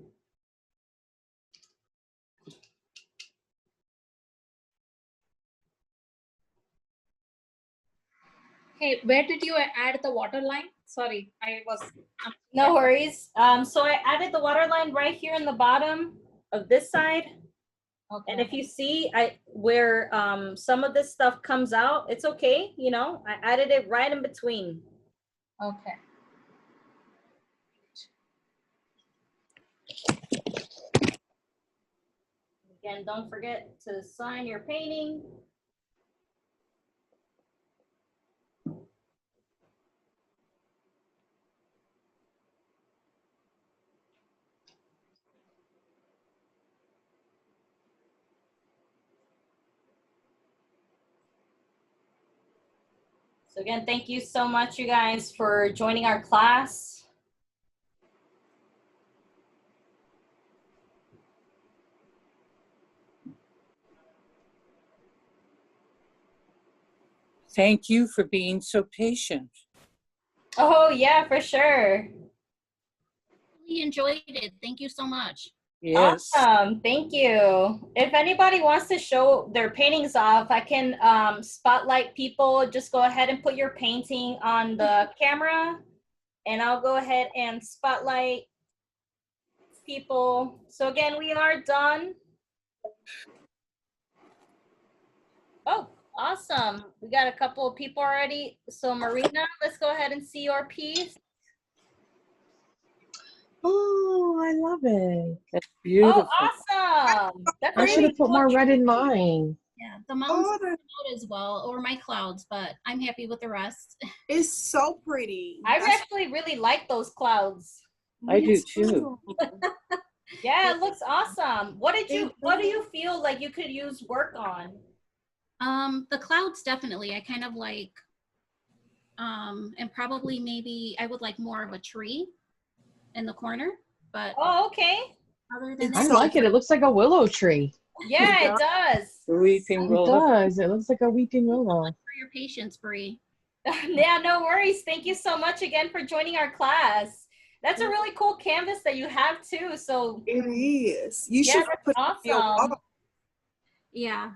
Hey, where did you add the water line? Sorry, I was. No worries. So I added the water line right here in the bottom of this side. Okay. And if you see where some of this stuff comes out, it's okay, you know, I added it right in between. Okay. Again, don't forget to sign your painting. So again, thank you so much, you guys, for joining our class. Thank you for being so patient. Oh yeah, for sure. Really enjoyed it. Thank you so much. Yes. Awesome, thank you. If anybody wants to show their paintings off, I can spotlight people. Just go ahead and put your painting on the camera and I'll go ahead and spotlight people. So again, we are done. Oh, awesome. We got a couple of people already. So Marina, let's go ahead and see your piece. Oh, I love it. That's beautiful. Oh, awesome. That's I should really have put more red in mine. Yeah, the mountains come out as well, or my clouds, but I'm happy with the rest. It's so pretty. I That's- actually really like those clouds. I do too. Yeah, it looks awesome. What do you feel like you could use work on? The clouds definitely. I kind of like, and probably maybe I would like more of a tree in the corner, but Oh, okay. other than I that, like it. It looks like a willow tree. Yeah, it does. The weeping It willow. does. It looks like a weeping willow. for your patience, Bree. Yeah, no worries. Thank you so much again for joining our class. That's a really cool canvas that you have too. So It is. You yeah, should that's put it on your awesome. wall. Yeah.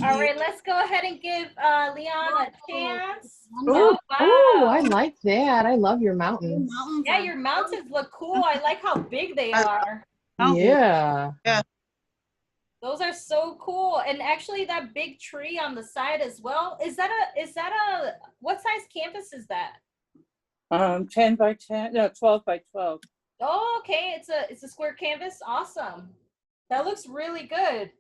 All right, let's go ahead and give Leon a chance. Oh, wow. oh, I like that. I love your mountains. Yeah, your mountains look cool. I like how big they are. Yeah. Those are so cool. And actually that big tree on the side as well. Is that a what size canvas is that? 10 by 10, no, 12 by 12. Oh, okay. It's a square canvas. Awesome. That looks really good.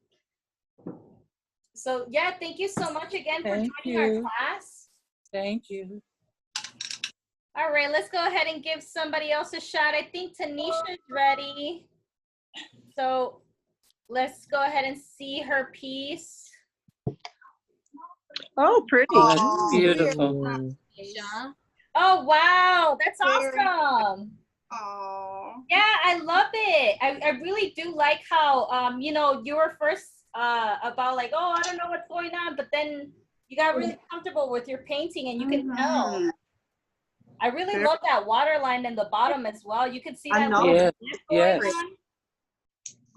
So yeah, thank you so much again for Thank joining our you. class. Thank you. All right, let's go ahead and give somebody else a shot. I think Tanisha's ready. So let's go ahead and see her piece. Oh, pretty. Oh, Beautiful. Asia. Oh, wow, that's Very- awesome. Oh. Yeah, I love it. I really do like how, you know, you were first about like, oh, I don't know what's going on, but then you got really comfortable with your painting and you can tell. Mhm. I really Very- love that water line in the bottom as well. You can see I that know. little Yes, dip going yes. on.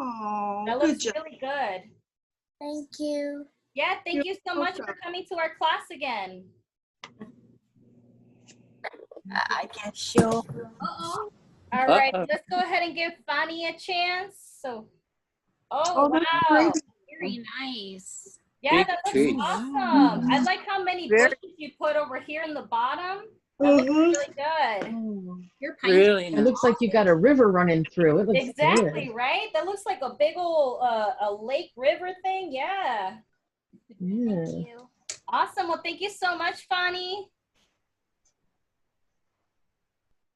Oh, That good looks job. really good. Thank you. Yeah, thank You're you so much for welcome. coming to our class again. I can show. Uh-oh. All right, Uh-oh. let's go ahead and give Fanny a chance. So, oh, Oh, that's wow. great. Very nice. Yeah, Big that looks tree. awesome. I like how many Very- bushes you put over here in the bottom. That looks Mhm. really good. Oh, Your pine Really it nice. looks like you got a river running through. It looks Exactly, good. right? That looks like a big old a lake river thing. Yeah. Yeah. Thank you. Awesome. Well, thank you so much, Fanny.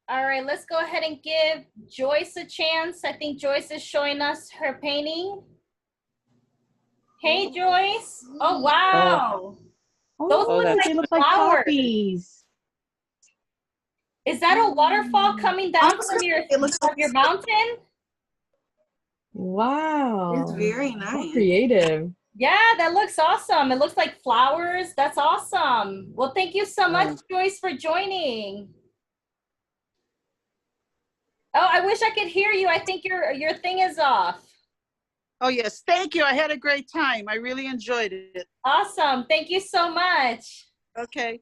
All right, let's go ahead and give Joyce a chance. I think Joyce is showing us her painting. Hey, Joyce. Oh, wow. Those Oh, look that's like they look like flowers. poppies. Is that a waterfall coming down from It looks from your mountain? Wow. It's very How nice. creative. Yeah, that looks awesome. It looks like flowers. That's awesome. Well, thank you so much, Joyce, for joining. Oh, I wish I could hear you. I think your thing is off. Oh, yes. Thank you. I had a great time. I really enjoyed it. Awesome. Thank you so much. Okay.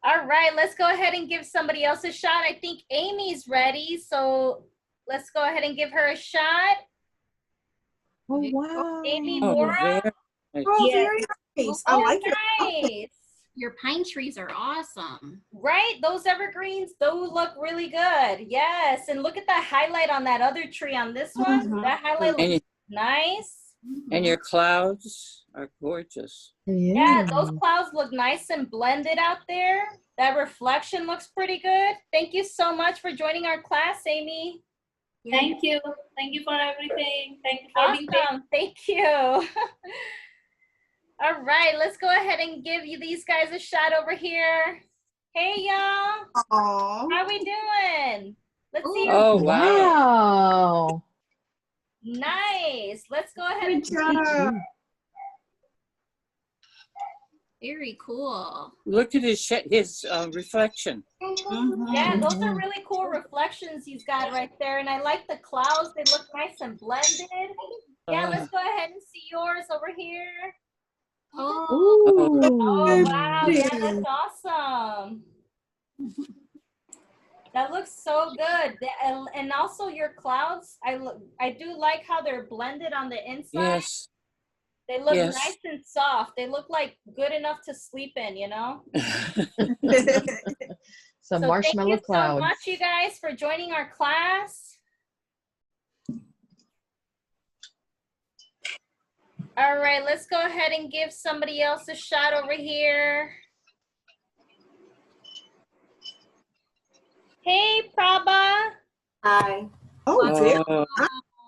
All right, let's go ahead and give somebody else a shot. I think Amy's ready, so let's go ahead and give her a shot. Oh, wow. Amy Oh, Bora. very nice. Oh, Yeah. very nice. I Oh, like it. nice. Your pine trees are awesome. Right? Those evergreens, those look really good. Yes. And look at that highlight on that other tree on this one. Mhm. That highlight And, looks nice. and your clouds are gorgeous. Yeah, those clouds look nice and blended out there. That reflection looks pretty good. Thank you so much for joining our class, Amy. Thank you. Thank you for everything. Thank you for being there. Awesome. Thank you. All right, let's go ahead and give you these guys a shot over here. Hey, y'all. Oh. How we doing? Let's see. Oh, wow. Wow. Nice. Let's go ahead Good and job. Very cool. Look at his reflection. yeah, those are really cool reflections he's got right there. And I like the clouds. They look nice and blended. Yeah, let's go ahead and see yours over here. Oh, Oh, Ooh. wow. Yeah, that's awesome. That looks so good. And also your clouds, I do like how they're blended on the inside. Yes. They look Yes. nice and soft. They look like good enough to sleep in, you know? Some So marshmallow thank you clouds. so much, you guys, for joining our class. All right, let's go ahead and give somebody else a shot over here. Hey, Prabha. Hi. Oh, very Oh,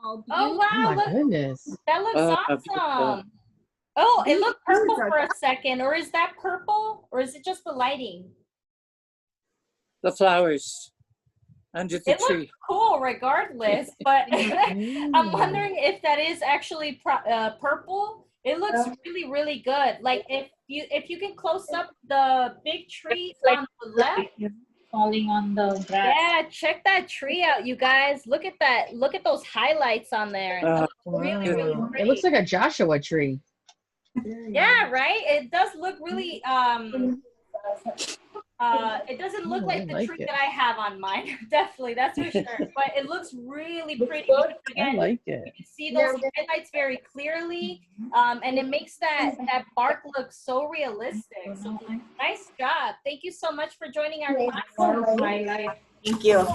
Oh, Oh wow. my Look, goodness. that looks beautiful. awesome. Oh, it looked purple for a second. Or is that purple? Or is it just the lighting? The flowers under the It tree. looks cool regardless, but I'm Mm. wondering if that is actually purple. It looks really, really good. Like if you can close up the big tree on the left. Falling on the grass. Yeah, check that tree out, you guys. Look at that. Look at those highlights on there. That looks really, really Wow. pretty. It looks like a Joshua tree. Yeah, right? It does look really it doesn't look Oh, like I the like tree it. that I have on mine. Definitely, that's for sure. But it looks really pretty. Because, I again, like it. you can see those highlights very clearly, and it makes that bark look so realistic. So nice job. Thank you so much for joining our class. Thank you.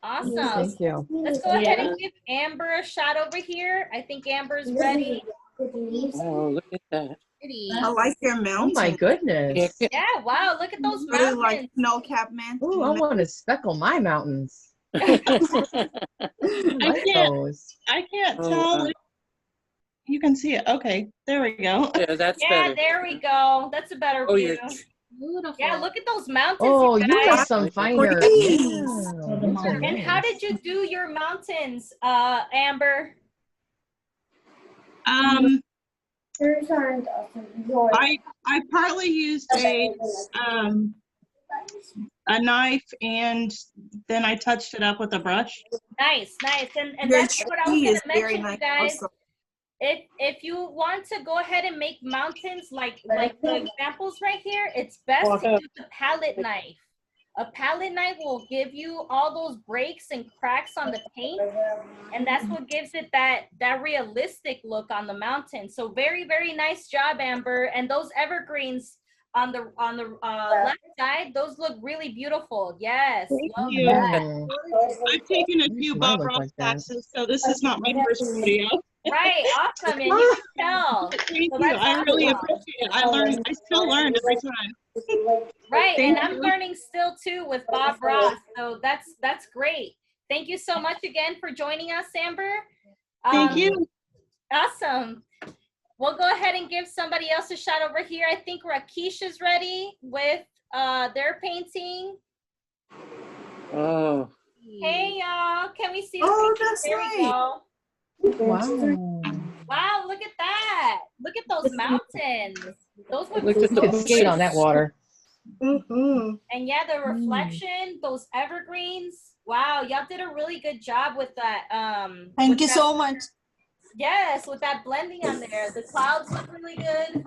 Awesome. Thank you. Let's go ahead and give Amber a shot over here. I think Amber's ready. Oh, look at that. Pretty. I like your Oh mountain. my goodness. Yeah, wow, look at those Really like mountains. snow-capped mountain. Oh, I want to speckle my mountains. I like can't, those. I can't Oh, tell. wow. if You can see it. Okay, there we go. Yeah, that's Yeah, better. there we go. That's a better Oh, view. you're. Beautiful. Yeah, look at those mountains, Oh, you you guys. have some finer. Breeze. Yeah, those are And how nice. did you do your mountains, Amber? Yours aren't awesome. Yours. I partly used a knife and then I touched it up with a brush. Nice, nice. And Your that's what I was tree gonna is very mention, you nice guys. also. If you want to go ahead and make mountains like the examples right here, it's best to use a palette knife. A palette knife will give you all those breaks and cracks on the paint, and that's what gives it that realistic look on the mountain. So very, very nice job, Amber. And those evergreens on the left side, those look really beautiful. Yes, Thank love you. that. I've taken a few Mine Bob look Ross like that. classes, so this is not my first rodeo. Right, awesome, and you can tell. Thank So you. that's I really awesome. appreciate it. I still learn every time. Right, Thank and I'm you. learning still too with Bob Ross, so that's great. Thank you so much again for joining us, Amber. Thank you. Awesome. We'll go ahead and give somebody else a shot over here. I think Rakesh is ready with their painting. Oh. Hey y'all, can we see the Oh, painting? that's There we right. go. Wow. Wow, look at that. Look at those mountains. Those look Look at You could those. skate on that water. Mm-hmm. And yeah, the reflection, those evergreens. Wow, y'all did a really good job with that. Thank with you that- so much. Yes, with that blending on there. The clouds look really good.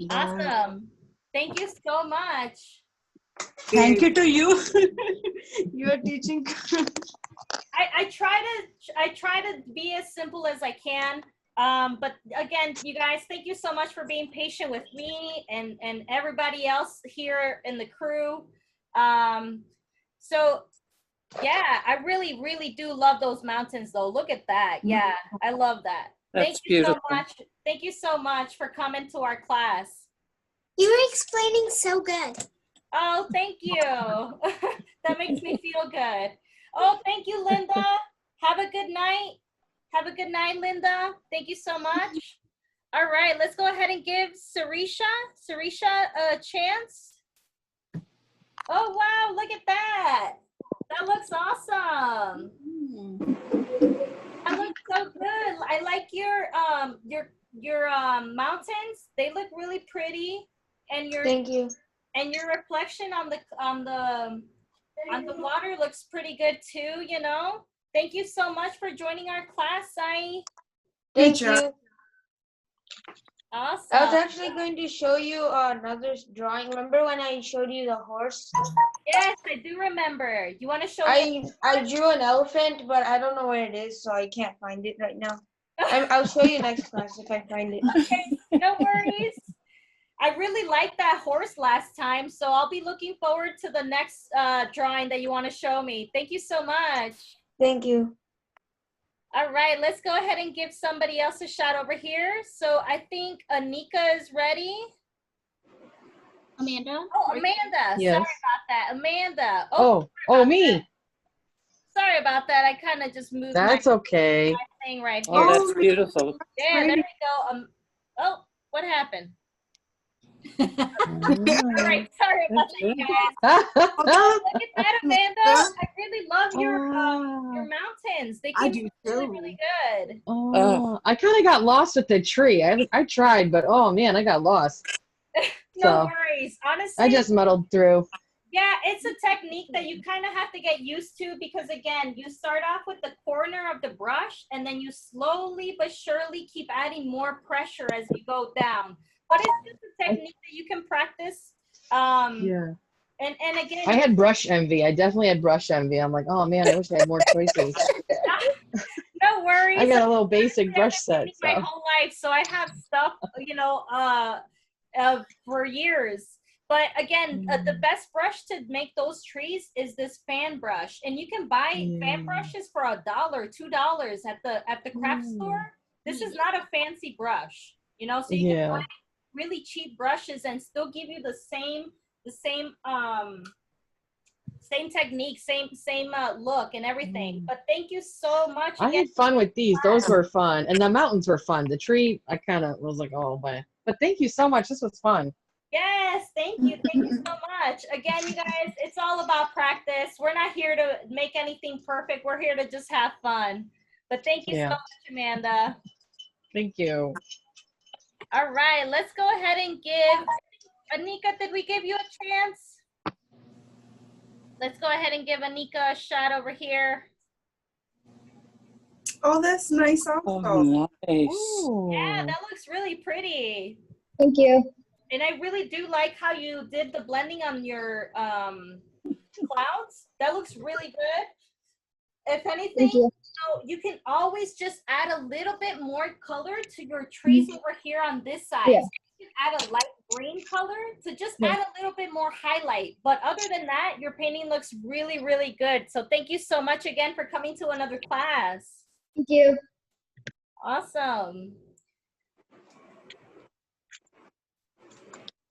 Awesome. Thank you so much. Thank you to you. You are teaching. I try to be as simple as I can. But again, you guys, thank you so much for being patient with me and everybody else here in the crew. So yeah, I really, really do love those mountains though. Look at that. Yeah, I love that. Thank That's you so beautiful. much. Thank you so much for coming to our class. You were explaining so good. Oh, thank you. That makes me feel good. Oh, thank you, Linda. Have a good night. Have a good night, Linda. Thank you so much. All right, let's go ahead and give Sarisha a chance. Oh, wow, look at that. That looks awesome. That looks so good. I like your mountains. They look really pretty, and Thank you. your reflection on the water looks pretty good too, you know. Thank you so much for joining our class, Sai. Thank job. you. Awesome. I was actually going to show you another drawing. Remember when I showed you the horse? Yes, I do remember. You want to show me? I drew an elephant, but I don't know where it is, so I can't find it right now. I'll show you next class if I find it. Okay, no worries. I really liked that horse last time, so I'll be looking forward to the next drawing that you want to show me. Thank you so much. Thank you. All right, let's go ahead and give somebody else a shot over here. So I think Anika is ready. Amanda? Oh, Amanda. Yes. Sorry about that. Amanda. Oh, me. Sorry about that. I kind of just moved That's my okay. thing right here. Oh, that's beautiful. Yeah, there we go. Oh, what happened? All right, sorry about that, you guys. Look at that, Amanda. I really love your mountains. They I came do really, too. really good. Oh, I kind of got lost with the tree. I tried, but oh man, I got lost. No So worries. Honestly, I just muddled through. yeah, it's a technique that you kind of have to get used to because, again, you start off with the corner of the brush and then you slowly but surely keep adding more pressure as you go down. But it's just a technique that you can practice. Yeah. And again, I had brush envy. I definitely had brush envy. I'm like, oh man, I wish I had more choices. no worries. I got a little basic brush set. My So. whole life, so I have stuff, you know, for years. But again, the best brush to make those trees is this fan brush, and you can buy fan brushes for $1, $2 at the craft store. This is not a fancy brush. You know, so you can Yeah. buy really cheap brushes and still give you the same same technique, same look and everything. But thank you so much I again. had fun with these. Those were fun. And the mountains were fun. The tree, I kind of was like, oh, but thank you so much. This was fun. Yes, thank you so much. Again, you guys, it's all about practice. We're not here to make anything perfect. We're here to just have fun. But thank you so much, Amanda. Thank you. All right, let's go ahead and give Anika, did we give you a chance? Let's go ahead and give Anika a shot over here. Oh, that's nice also. Oh, nice. Yeah, that looks really pretty. Thank you. And I really do like how you did the blending on your clouds. That looks really good. If anything, you can always just add a little bit more color to your trees over here on this side. Yeah. So you can add a light green color to just add a little bit more highlight. But other than that, your painting looks really, really good. So thank you so much again for coming to another class. Thank you. Awesome.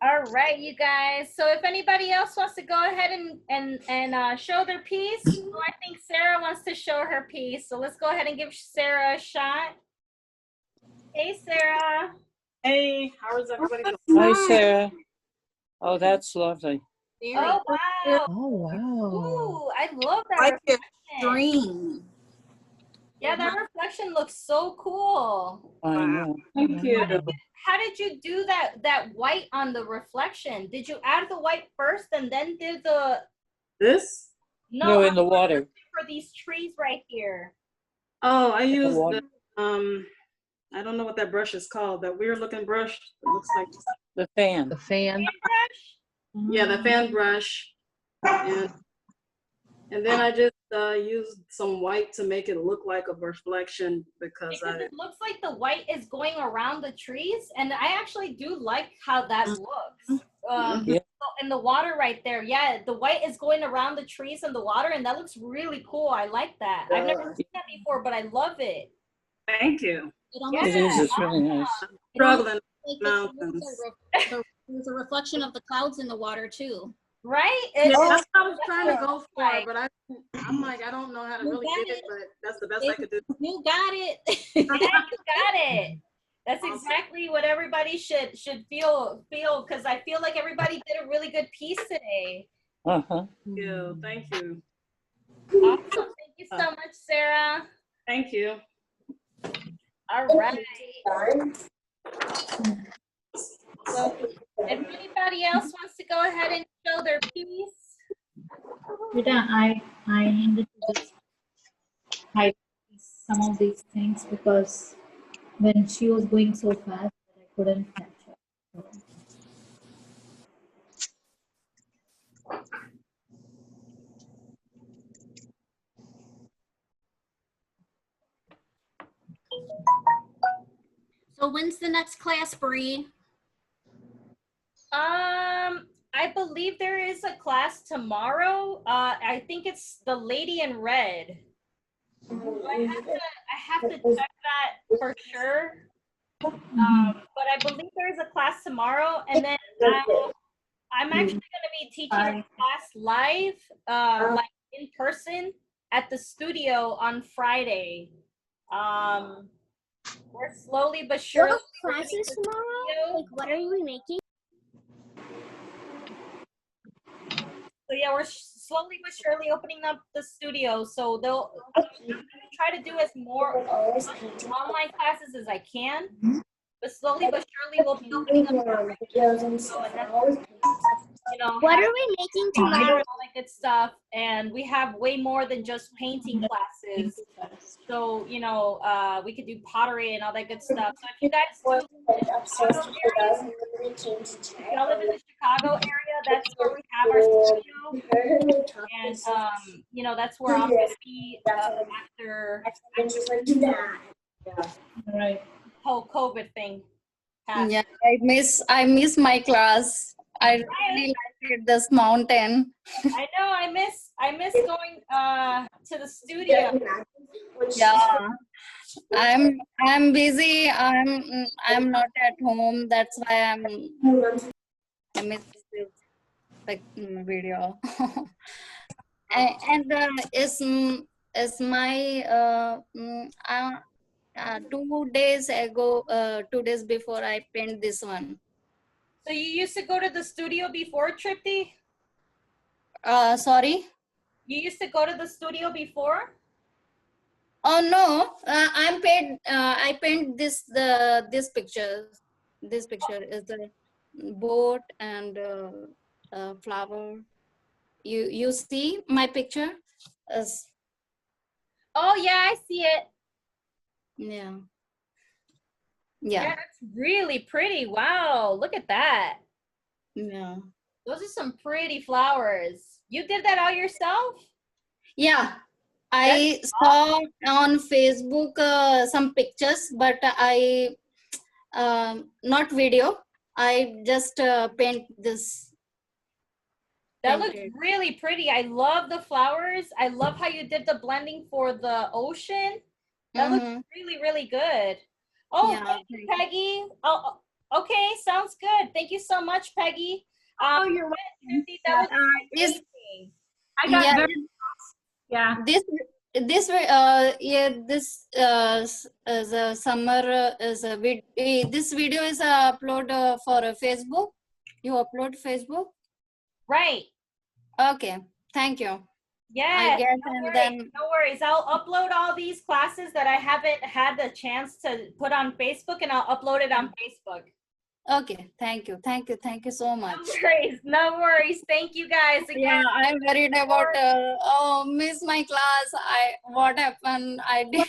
All right, you guys. So if anybody else wants to go ahead and show their piece, oh, I think Sarah wants to show her piece. So let's go ahead and give Sarah a shot. Hey, Sarah. Hey, how is everybody doing? Hi, Sarah. Oh, that's lovely. Oh, wow. Oh, wow. Ooh, I love that Like your reflection. dream. Yeah, that reflection looks so cool. I know. Thank you. How did you do that white on the reflection? Did you add the white first and then did the... This? No, in the water. For these trees right here. Oh, I used water. the, I don't know what that brush is called, that weird looking brush. It looks like The fan. The fan. Yeah, the fan brush. And then I just used some white to make it look like a reflection because it looks like the white is going around the trees, and I actually do like how that looks. Yeah. In the water right there, yeah, the white is going around the trees and the water, and that looks really cool. I like that. I've never seen that before, but I love it. Thank you. It almost It is. It's really nice. Struggling like mountains. there's a reflection of the clouds in the water too. Right? Yeah, that's what I was trying to go for, but I'm like, I don't know how to You really got get it, it. but that's the best I could do. You got it. Yeah, you got it. That's exactly what everybody should feel because I feel like everybody did a really good piece today. Uh-huh. Yeah, thank you. Awesome. Thank you so much, Sarah. Thank you. All right. So if anybody else wants to go ahead and show their piece. Rita, I needed to just hide some of these things because when she was going so fast, I couldn't catch her. So when's the next class, Bree? I believe there is a class tomorrow. I think it's the Lady in Red. I have to check that for sure. But I believe there is a class tomorrow, and then I'm actually going to be teaching a class live, like in person at the studio on Friday. We're slowly but surely. What classes tomorrow? Like, what are you making? So yeah, we're slowly but surely opening up the studio. So they'll try to do as more online classes as I can. But slowly but surely we'll be opening up. What are we making tomorrow? All that good stuff, and we have way more than just painting classes. So we could do pottery and all that good stuff. So if you guys do y'all live in the Chicago area, that's where we have our studio, and that's where I'm gonna be after Right. whole COVID thing passed. Yeah, I miss my class. I really liked this mountain. I know. I miss going to the studio. Yeah, I'm busy. I'm not at home. That's why I missed this like video. And is my 2 days ago, 2 days before I paint this one. So you used to go to the studio before, Tripti? Sorry. You used to go to the studio before? Oh no, I'm paid. I paint this picture. This picture is the boat and flower. You see my picture? Is Oh yeah, I see it. yeah. Yeah, Yeah. that's really pretty. Wow, look at that. Yeah. Those are some pretty flowers. You did that all yourself? Yeah. I saw on Facebook some pictures, but I not video. I just paint this. That looks Painted. really pretty. I love the flowers. I love how you did the blending for the ocean. That looks really, really good. Oh, Yeah, thank you, Peggy. Oh, okay, sounds good. Thank you so much, Peggy. You're welcome. That was Is amazing. I got yeah, very yeah. This is a summer is a this video is upload for Facebook. You upload Facebook. Right. Okay. Thank you. I Yes, guess no and worries, then no worries. I'll upload all these classes that I haven't had the chance to put on Facebook, and I'll upload it on Facebook. okay. Thank you. Thank you so much. No worries. No worries. Thank you guys again. Yeah, I'm worried about miss my class. What happened? I did.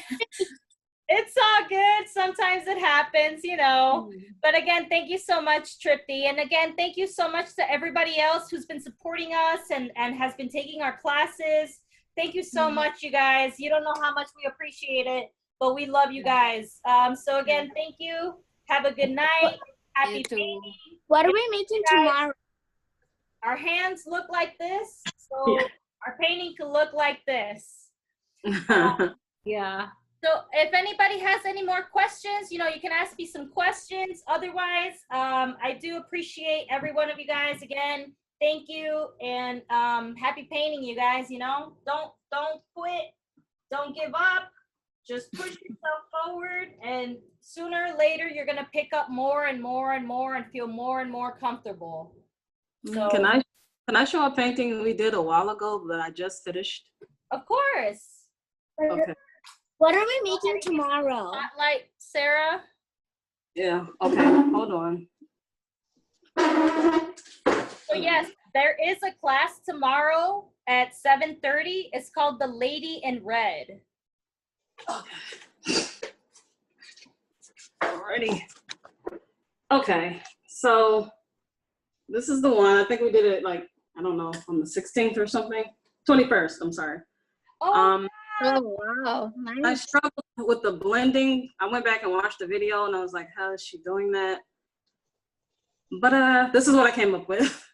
It's all good. Sometimes it happens, you know. But again, thank you so much, Tripti. And again, thank you so much to everybody else who's been supporting us and has been taking our classes. Thank you so much, you guys. You don't know how much we appreciate it, but we love you guys. So again, thank you. Have a good night. Happy painting. What are we making tomorrow? Our hands look like this, so our painting could look like this. Yeah. So if anybody has any more questions, you know, you can ask me some questions. Otherwise, I do appreciate every one of you guys again. Thank you, and happy painting, you guys. You know, don't quit, don't give up. Just push yourself forward, and sooner or later, you're gonna pick up more and more and more, and feel more and more comfortable. So, Can I show a painting we did a while ago that I just finished? of course. Okay. What are we making tomorrow? Spotlight, Sarah. Yeah. Okay. Hold on. So yes, there is a class tomorrow at 7:30. It's called The Lady in Red. Alrighty. Okay. So this is the one. I think we did it like, I don't know, on the 16th or something. 21st, I'm sorry. Oh, wow. I Nice. struggled with the blending. I went back and watched the video and I was like, how is she doing that? But this is what I came up with.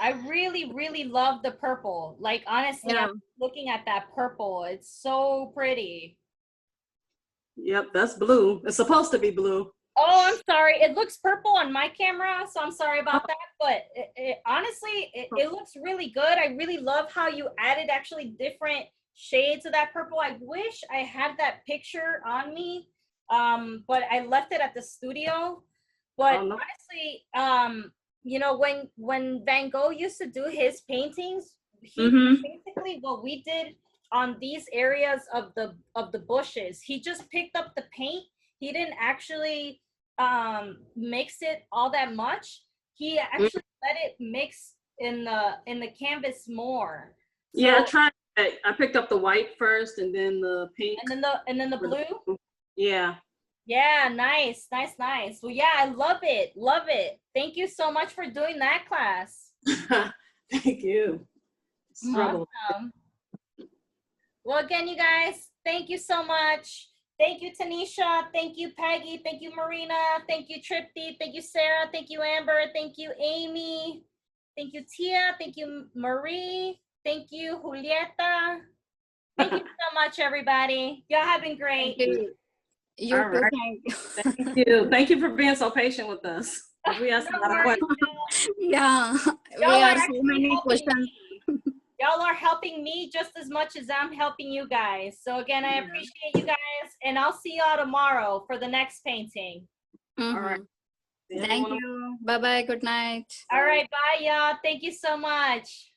I really, really love the purple. Like, honestly, Yeah. I'm looking at that purple. It's so pretty. Yep, that's blue. It's supposed to be blue. Oh, I'm sorry. It looks purple on my camera, so I'm sorry about that. But honestly, it looks really good. I really love how you added actually different shades of that purple. I wish I had that picture on me, but I left it at the studio. But honestly, you know, when Van Gogh used to do his paintings, he basically what we did on these areas of the bushes, he just picked up the paint. He didn't actually mix it all that much. He actually let it mix in the canvas more. So, Yeah, I tried that. I picked up the white first and then the pink. and then the blue. Yeah. Yeah, nice. Well, yeah, I love it. Thank you so much for doing that class. Thank you. Struggle. Awesome. Well, again, you guys, thank you so much. Thank you, Tanisha. Thank you, Peggy. Thank you, Marina. Thank you, Tripti. Thank you, Sarah. Thank you, Amber. Thank you, Amy. Thank you, Tia. Thank you, Marie. Thank you, Julieta. Thank you so much, everybody. Y'all have been great. You All too, right. thank you. Thank you. Thank you for being so patient with us. We asked a lot of questions. Yeah, we Y'all are are so actually many helping questions. me. Y'all are helping me just as much as I'm helping you guys. So again, I appreciate you guys, and I'll see y'all tomorrow for the next painting. All right. Thank you. Bye bye. Good night. All right, bye, y'all. Thank you so much.